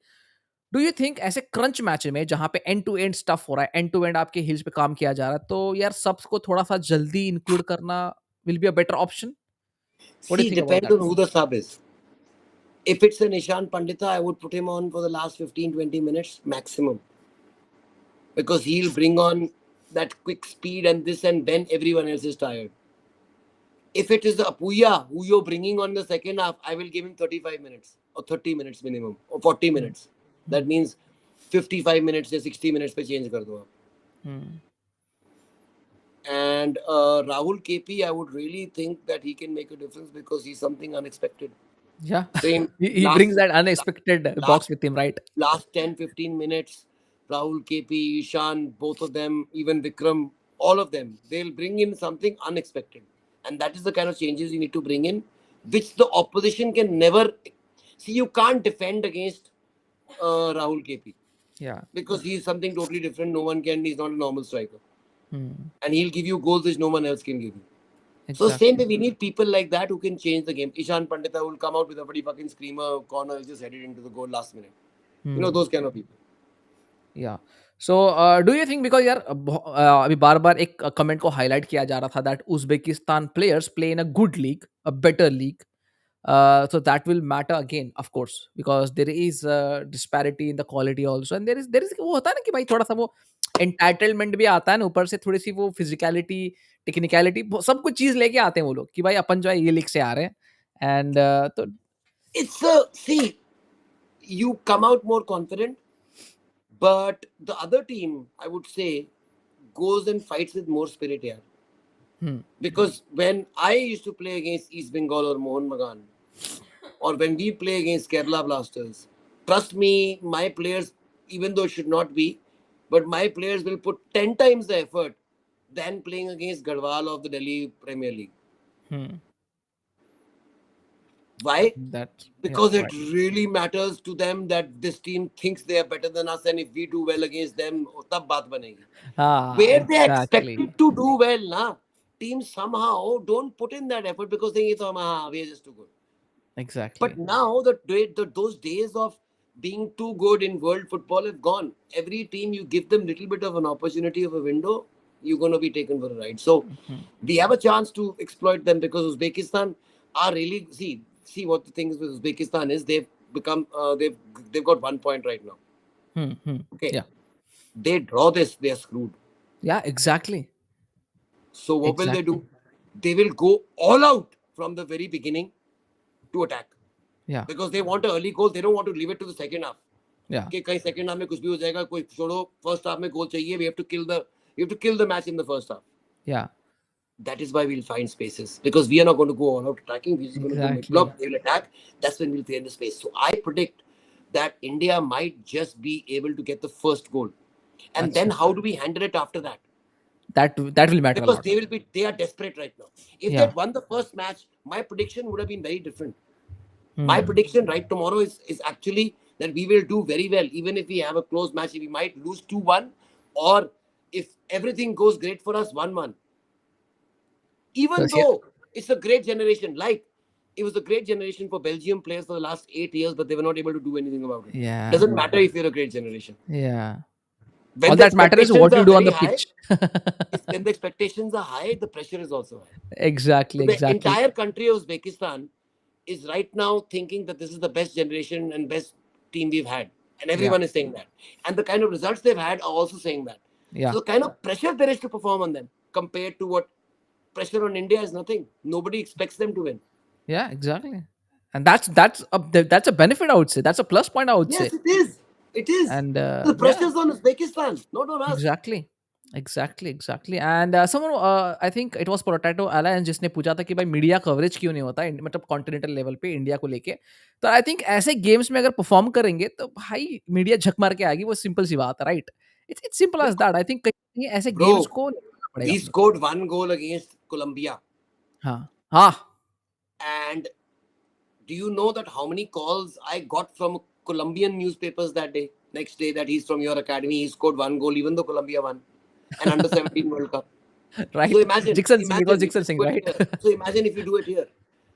डू यू थिंक ऐसे क्रंच मैच में जहाँ पे एंड टू एंड स्टफ हो रहा है, एंड टू एंड आपके हील्स पे काम किया जा रहा है, तो यार सब्स को थोड़ा-सा जल्दी इंक्लूड करना will be a better option? What do you See, think about depends that? on who the sub is. If it's a Nishan Pandita, I would put him on for the last 15-20 minutes maximum. Because he'll bring on that quick speed and this, and then everyone else is tired. If it is the Apuya who you're bringing on the second half, I will give him 35 minutes or 30 minutes minimum or 40 hmm, minutes. Hmm, That means 55 minutes or 60 minutes पे change कर दो आप. हुँ। And Rahul KP, I would really think that he can make a difference because he's something unexpected. Yeah. Same He brings last that unexpected box last with him, right? last 10-15 minutes, Rahul KP, Ishan, both of them, even Vikram, all of them, they'll bring in something unexpected. And that is the kind of changes you need to bring in, which the opposition can never see. You can't defend against Rahul KP Yeah. because he's something totally different. No one can, he's not a normal striker. Hmm. And he'll give you goals which no one else can give you. So same Exactly. way, we need people like that who can change the game. Ishan Pandita will come out with a pretty fucking screamer corner, just headed into the goal last minute. You know, Hmm. those kind of people. या so do you think because यार अभी बार बार एक comment को highlight किया जा रहा था that Uzbekistan players play in a good league a better league so that will matter again of course because there is disparity in the quality also and there is वो होता है ना कि भाई थोड़ा सा वो एंटाइटलमेंट भी आता है ना ऊपर से थोड़ी सी वो फिजिकलिटी टेक्निकलिटी सब कुछ चीज लेके आते हैं वो लोग कि भाई अपन जो है ये लीग से आ रहे हैं एंड तो It's a see, you come out more confident, but the other team, I would say, goes and fights with more spirit here. Hmm Because when I used to play against East Bengal or Mohan Bagan, or when we play against Kerala Blasters, trust me, my players, even though it should not be, but my players will put 10 times the effort than playing against Garhwal of the Delhi Premier League. Hmm Why? that yeah Because it right really matters to them that this team thinks they are better than us, and if we do well against them, tab baat banegi. ah Where they are exactly expected to do well, na, teams somehow don't put in that effort because they think we are just too good. But exactly now those days of being too good in world football have gone. Every team you give them little bit of an opportunity of a window, you're going to be taken for a ride. So Mhm. we have a chance to exploit them because Uzbekistan are really see what the thing is with Uzbekistan is they've become they've got 1 point right now. Okay, Yeah. they draw this, they are screwed. Yeah, exactly. So what will they Exactly. do? They will go all out from the very beginning to attack Yeah. because they want an early goal. They don't want to leave it to the second half. Yeah. कि कहीं second half में कुछ भी हो जाएगा कोई छोड़ो first half में गोल चाहिए we have to kill the match in the first half. Yeah. That is why we'll find spaces because we are not going to go all out attacking. We're just going to go mid block. Exactly. They will attack. That's when we'll clear the space. So I predict that India might just be able to get the first goal, and Acha. then how do we handle it after that? That will matter a Because lot. they are desperate right now. If they Yeah. had won the first match, my prediction would have been very different. My Hmm. prediction right tomorrow is actually that we will do very well, even if we have a close match. We might lose 2-1, or if everything goes great for us, 1-1. Even Because yeah. though it's a great generation, like it was a great generation for Belgium players for the last 8 years, but they were not able to do anything about it. Yeah. Doesn't matter if you're a great generation. Yeah. When All the that matters is expectations what you are do on very the high, pitch. when the expectations are high, the pressure is also high. Exactly. So the Exactly. entire country of Uzbekistan is right now thinking that this is the best generation and best team we've had. And Yeah. everyone is saying that. And the kind of results they've had are also saying that. Yeah. So the kind of pressure there is to perform on them compared to what pressure on India is nothing. Nobody expects them to win. Yeah. Exactly. And that's a benefit I would say. That's a plus point I would say. Yes, it is. It is. And The yeah. pressure is on Uzbekistan, not on us. Exactly exactly exactly and someone I think it was potato alliance जिसने पूछा था कि भाई media coverage क्यों नहीं होता मतलब continental level पे इंडिया को लेके तो आई थिंक ऐसे गेम्स में अगर परफॉर्म करेंगे तो भाई मीडिया झक मार के आएगी वो सिंपल सी बात है right it's simple as that I think कहीं ऐसे गेम्स Bro, को निकालना पड़ेगा we अपने को scored one goal against Colombia. हाँ हाँ And do you know that how many calls I got from Colombian newspapers that day? Next day, that he's from your academy, he scored one goal, even though Colombia won an under 17 World Cup. So Right? imagine, Jixon Singh. It was imagine if Jixon you Singh, do it right? here. So imagine if you do it here.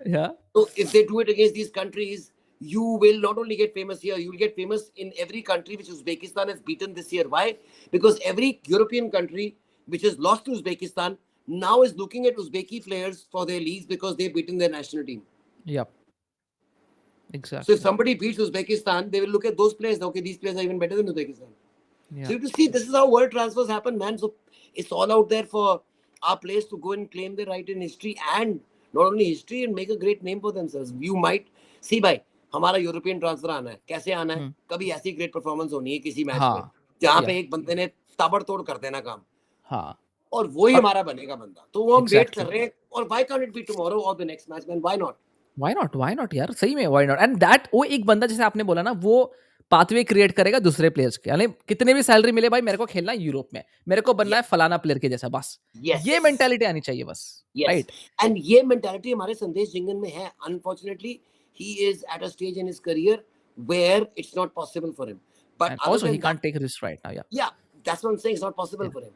Yeah. So if they do it against these countries, you will not only get famous here, you will get famous in every country which Uzbekistan has beaten this year. Why? Because every European country which has lost to Uzbekistan now is looking at Uzbeki players for their leagues because they've beaten their national team. Yep. So if Exactly. somebody beats Uzbekistan, they will look at those players. Okay, these players are even better than Uzbekistan. So Yeah. you have to see this is how world transfers happen, man. So it's all out there for our players to go and claim their right in history and not only history and make a great name for themselves. You might see भाई हमारा European transfer आना है कैसे आना है Hmm. कभी ऐसी great performance होनी है किसी मैच में हाँ. जहाँ Yeah. पे एक बंदे ने ताबड़तोड़ कर देना काम हाँ. और वही और हमारा बनेगा बंदा तो वो हम वेट कर एग्जैक्टली। रहे हैं और why can't it be tomorrow और the next match man why not why not यार, सही में व्हाई नॉट। एंड दैट वो एक बंदा जैसे आपने बोला ना, वो पाथवे क्रिएट करेगा दूसरे प्लेयर्स के, यानी कितने भी सैलरी मिले भाई, मेरे को खेलना है यूरोप में, मेरे को बनना है यस फलाना प्लेयर के जैसा, बस यस ये मेंटालिटी आनी चाहिए बस। Yes, right. and ये mentality हमारे संदेश जिंगन में है. Unfortunately, he is at a stage in his career where it's not possible for him. But and other also he than that, can't take risk right now. Yeah. yeah, that's what I'm saying. It's not possible या। for him.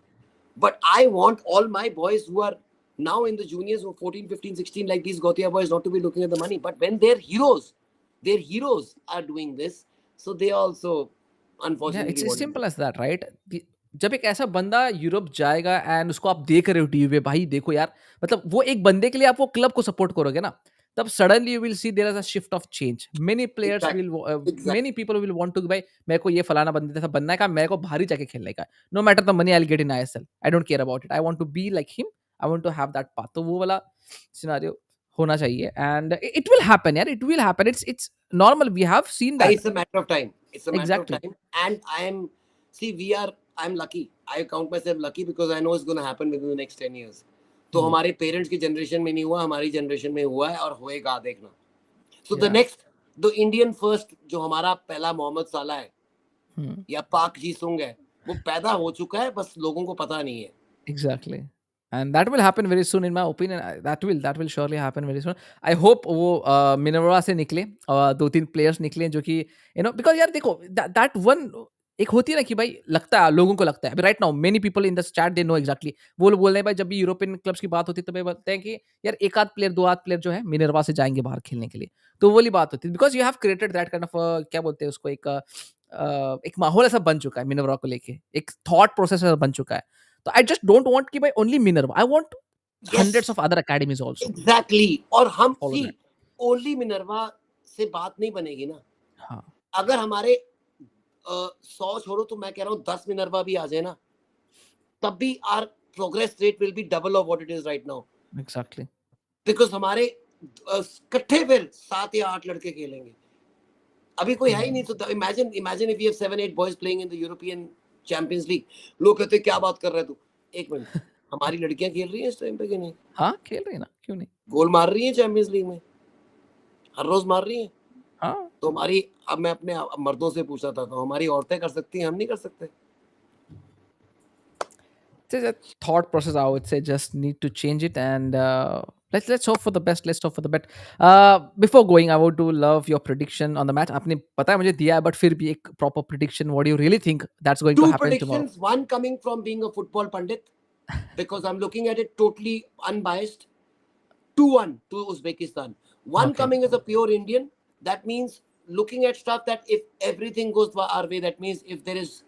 But I want all my boys who are now in the juniors who are 14, 15, 16, like these Gotia boys, not to be looking at the money. But when their heroes are doing this, so they also, या unfortunately, it's want to do simple it. As that, right? जब एक ऐसा बंदा Europe जाएगा and उसको आप देख रहे हो टीवी पे, भाई देखो यार, मतलब वो एक बंदे के लिए आप वो क्लब को सपोर्ट करोगे ना, तब suddenly you will see there is a shift of change. Many players Exactly. Will, many Exactly. People will want to कि भाई मेरे को ये फलाना बंदे जैसा बनना है, का मेरे को बाहर ही जाके खेलने का, no matter the money I will get in ISL, I don't care about it, I want to be like him, I want to have that path. तो वो वाला सिनेरियो होना चाहिए एंड इट विल हैपन यार, it will happen, it's normal, we have seen that. It's a matter of time. It's a matter of exactly. time. And I'm lucky. I count myself lucky because I know it's going to happen within the next 10 years. तो हमारे parents की generation में नहीं हुआ हमारी generation में हुआ है और होएगा देखना सो द या। नेक्स्ट द इंडियन फर्स्ट जो हमारा पहला मोहम्मद साला है या पाक जी सुंग है वो पैदा हो चुका है बस लोगों को पता नहीं है Exactly. And that will happen very soon, in my opinion. That will surely happen very soon. I hope वो मिनर्वा से निकले, 2-3 प्लेयर्स निकले जो कि बिकॉज़ यार देखो, दैट वन एक होती है ना कि भाई लगता है, लोगों को लगता है। अभी right now many people in the chat they know exactly. वो लोग बोल रहे हैं भाई, जब भी यूरोपियन क्लब्स की बात होती है तो भाई बोलते हैं कि यार एक आध प्लेयर, 2 आध प्लेयर जो है मिनर्वा से जाएँगे बाहर खेलने के लिए। तो वो वाली बात होती है, because you have created that kind of क्या बोलते हैं उसको, एक माहौल ऐसा बन चुका है मिनर्वा को लेके। एक थॉट प्रोसेस ऐसा बन चुका है। तो आई जस्ट डोंट वांट कि भाई only Minerva, I want yes hundreds of other academies also exactly और हम to follow see that. Only Minerva से बात नहीं बनेगी ना हाँ, अगर हमारे 100 छोड़ो तो मैं कह रहा हूँ 10 मिनरवा भी आ जाए ना तब भी our progress rate will be double of what it is right now exactly. Because हमारे इकट्ठे फिर 7 या 8 लड़के खेलेंगे अभी कोई है ही नहीं तो imagine if you have 7-8 boys playing in the European champions league लोग कहते हैं क्या बात कर रहे हैं तू एक मिनट हमारी लड़कियां खेल रही हैं इस टाइम पे कि नहीं हाँ, खेल रहे हैं ना, क्यों नहीं? गोल मार रही हैं चैंपियंस लीग में हर रोज मार रही हैं हाँ, तो हमारी अब मैं अपने मर्दों से पूछा था तो हमारी औरतें कर सकती हैं हम नहीं कर सकते it's a thought process, I would say, just need to change it and let's hope for the best, let's hope for the best. Before going, I would do love your prediction on the match. आपने पता है मुझे दिया है, but फिर भी एक proper prediction, what do you really think that's going to two happen tomorrow? predictions one coming from being a football pundit because I'm looking at it totally unbiased 2-1 to Uzbekistan one Okay. coming as a pure Indian that means looking at stuff that if everything goes our way that means if there is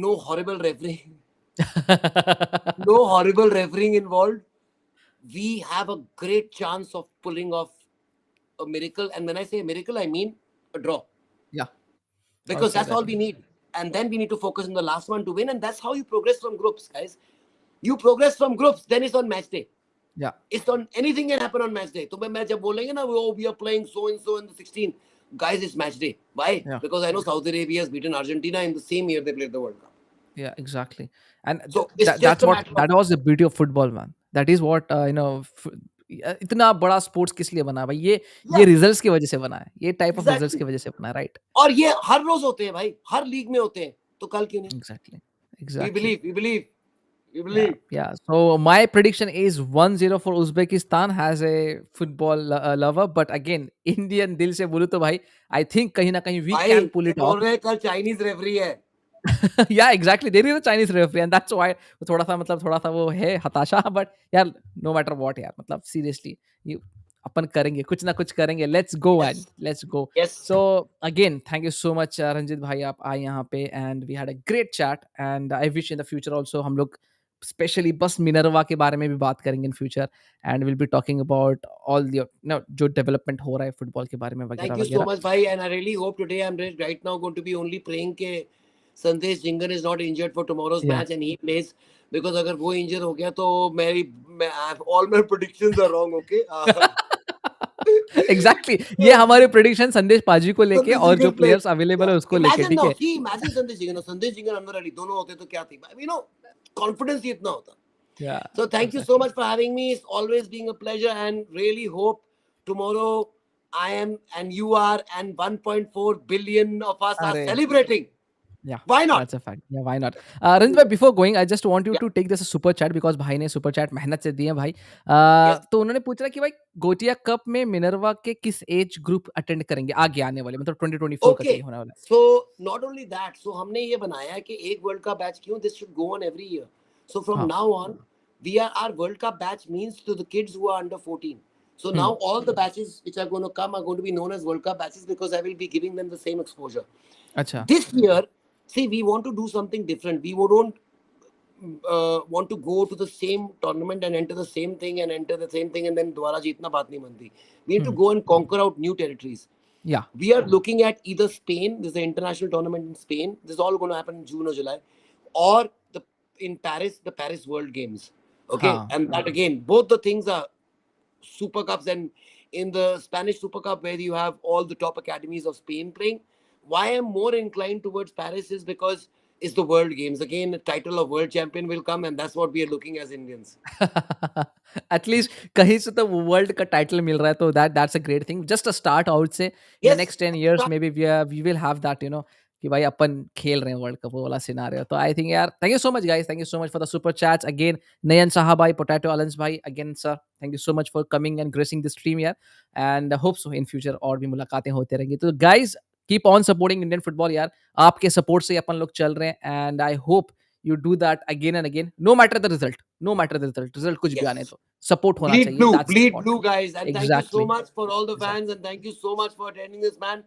no horrible refereeing no horrible refereeing involved we have a great chance of pulling off a miracle and when I say a miracle I mean a draw Yeah, I would because say that's that. all we need and then we need to focus on the last one to win and that's how you progress from groups guys you progress from groups then it's on match day Yeah, it's on anything can happen on match day तो मैं जब बोलेंगे ना oh we are playing so and so in the 16 guys it's match day why yeah, because I know Saudi Arabia has beaten Argentina in the same year they played the World Cup yeah, exactly. And so it's just that's a what, matter of that was the beauty of football, man. That is what इतना बड़ा sports किस लिए बना है भाई? ये yeah results की वजह से बना है, ये टाइप ऑफ रिजल्ट्स exactly की वजह से बना है, राइट? और ये हर रोज होते हैं भाई हर लीग में होते हैं तो कल क्यों नहीं Exactly, we exactly. believe we believe we Yeah, believe yeah. So my prediction is 1-0 for Uzbekistan as a football lover. But again, Indian दिल से बोलूँ तो भाई, I think कहीं ना कहीं we भाई can pull ये it off. बोल रहे हैं कल चाइनीज रेफरी है Yeah, exactly there is a Chinese referee and that's why थोड़ा-सा मतलब थोड़ा-सा वो है हताशा बट यार नो मैटर व्हाट यार मतलब सीरियसली यू अपन करेंगे, कुछ ना कुछ करेंगे, let's go and Yes, let's go. yes. So again thank you so much Ranjit भाई आप आए यहाँ पे and we had a great chat and I wish in the future also हम लोग स्पेशली बस मिनर्वा के बारे में भी बात करेंगे in future and will be talking about all the जो डेवलपमेंट हो रहा है फुटबॉल के बारे में Thank you so वगैरह-वगैरह। much, bhai. And I really hope today I'm right now going to be only praying that Sandesh Jingan is not injured for tomorrow's या match and he plays. Because अगर वो injured हो गया तो all my predictions are wrong. Okay. Exactly ये हमारे prediction संदेश पाजी को लेके Sandesh और जो Jingan plays. Players available Yeah. है उसको लेके, Imagine ठीक now. है? See, imagine Sandesh Jingan. Sandesh Jingan, Anwar Ali, दोनों होते तो क्या थी? Confidence ही इतना होता. या So thank you so exactly much for having me. It's always being a pleasure and really hope tomorrow I am and you are and 1.4 billion of us are अरे celebrating. Yeah Why not? That's a fact yeah why not. Ranjit भाई before going I just want you Yeah. To take this super chat because भाई ने super chat मेहनत से दिए हैं भाई। Yes. तो उन्होंने पूछा कि भाई गोटिया कप में मिनर्वा के किस एज ग्रुप अटेंड करेंगे आगे आने वाले मतलब 2024 का जो ये Okay. होने वाला है? So not only that, so हमने ये बनाया कि एक वर्ल्ड कप बैच क्यों this should go on every year. So from हाँ। now on, we are our World Cup batch means to the kids who are under 14. So now hmm, all the batches which are going to come are going to be known as World Cup batches because I will be giving them the same exposure. अच्छा। This year, see, we want to do something different. We don't want to go to the same tournament and enter the same thing and enter the same thing and then दोबारा जीतना बात नहीं बनती. We need to hmm, go and conquer out new territories. या We are looking at either Spain, there's an international tournament in Spain, this is all going to happen in June or July, or in Paris, the Paris World Games. Okay, हाँ। and that again, both the things are Super Cups, and in the Spanish Super Cup, where you have all the top academies of Spain playing. Why I'm more inclined towards Paris is because it's the World Games. Again, the title of World Champion will come, and that's what we are looking as Indians. At least कहीं से तो world का title मिल रहा है तो that's a great thing just a start out से in the Yes, next 10 years maybe we will have that कि भाई अपन खेल रहे हैं वर्ल्ड कप वो वाला सिनारियो तो आई थिंक यार thank you so much guys thank you so much for the super chats again Nayan Saha भाई पोटैटो अलंस भाई again sir thank you so much for coming and gracing this stream यार and hope so in future और भी मुलाकातें होते रहेंगी तो guys keep on supporting Indian football यार आपके सपोर्ट से अपन लोग चल रहे हैं and I hope you do that again and again no matter the result no matter the result कुछ भी आने yes. दो सपोर्ट होना चाहिए that's Bleed blue, important guys. And thank you so exactly much for all the exactly fans, and thank you so much for attending this, man.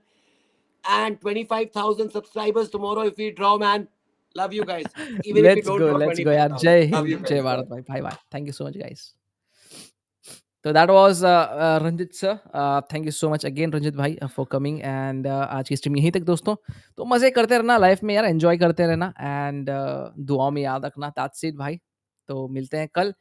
And 25,000 subscribers tomorrow if we draw, man. Love you guys. Even if we don't draw let's go यार 25,000. जय Love Hind you जय guys. Bharat Bye. भाई bye bye thank you so much guys तो that was Ranjit sir thank you so much again Ranjit भाई for coming and आज की stream यहीं तक दोस्तों तो मजे करते रहना लाइफ में यार एंजॉय करते रहना एंड दुआओं में याद रखना दैट्स इट भाई तो मिलते हैं कल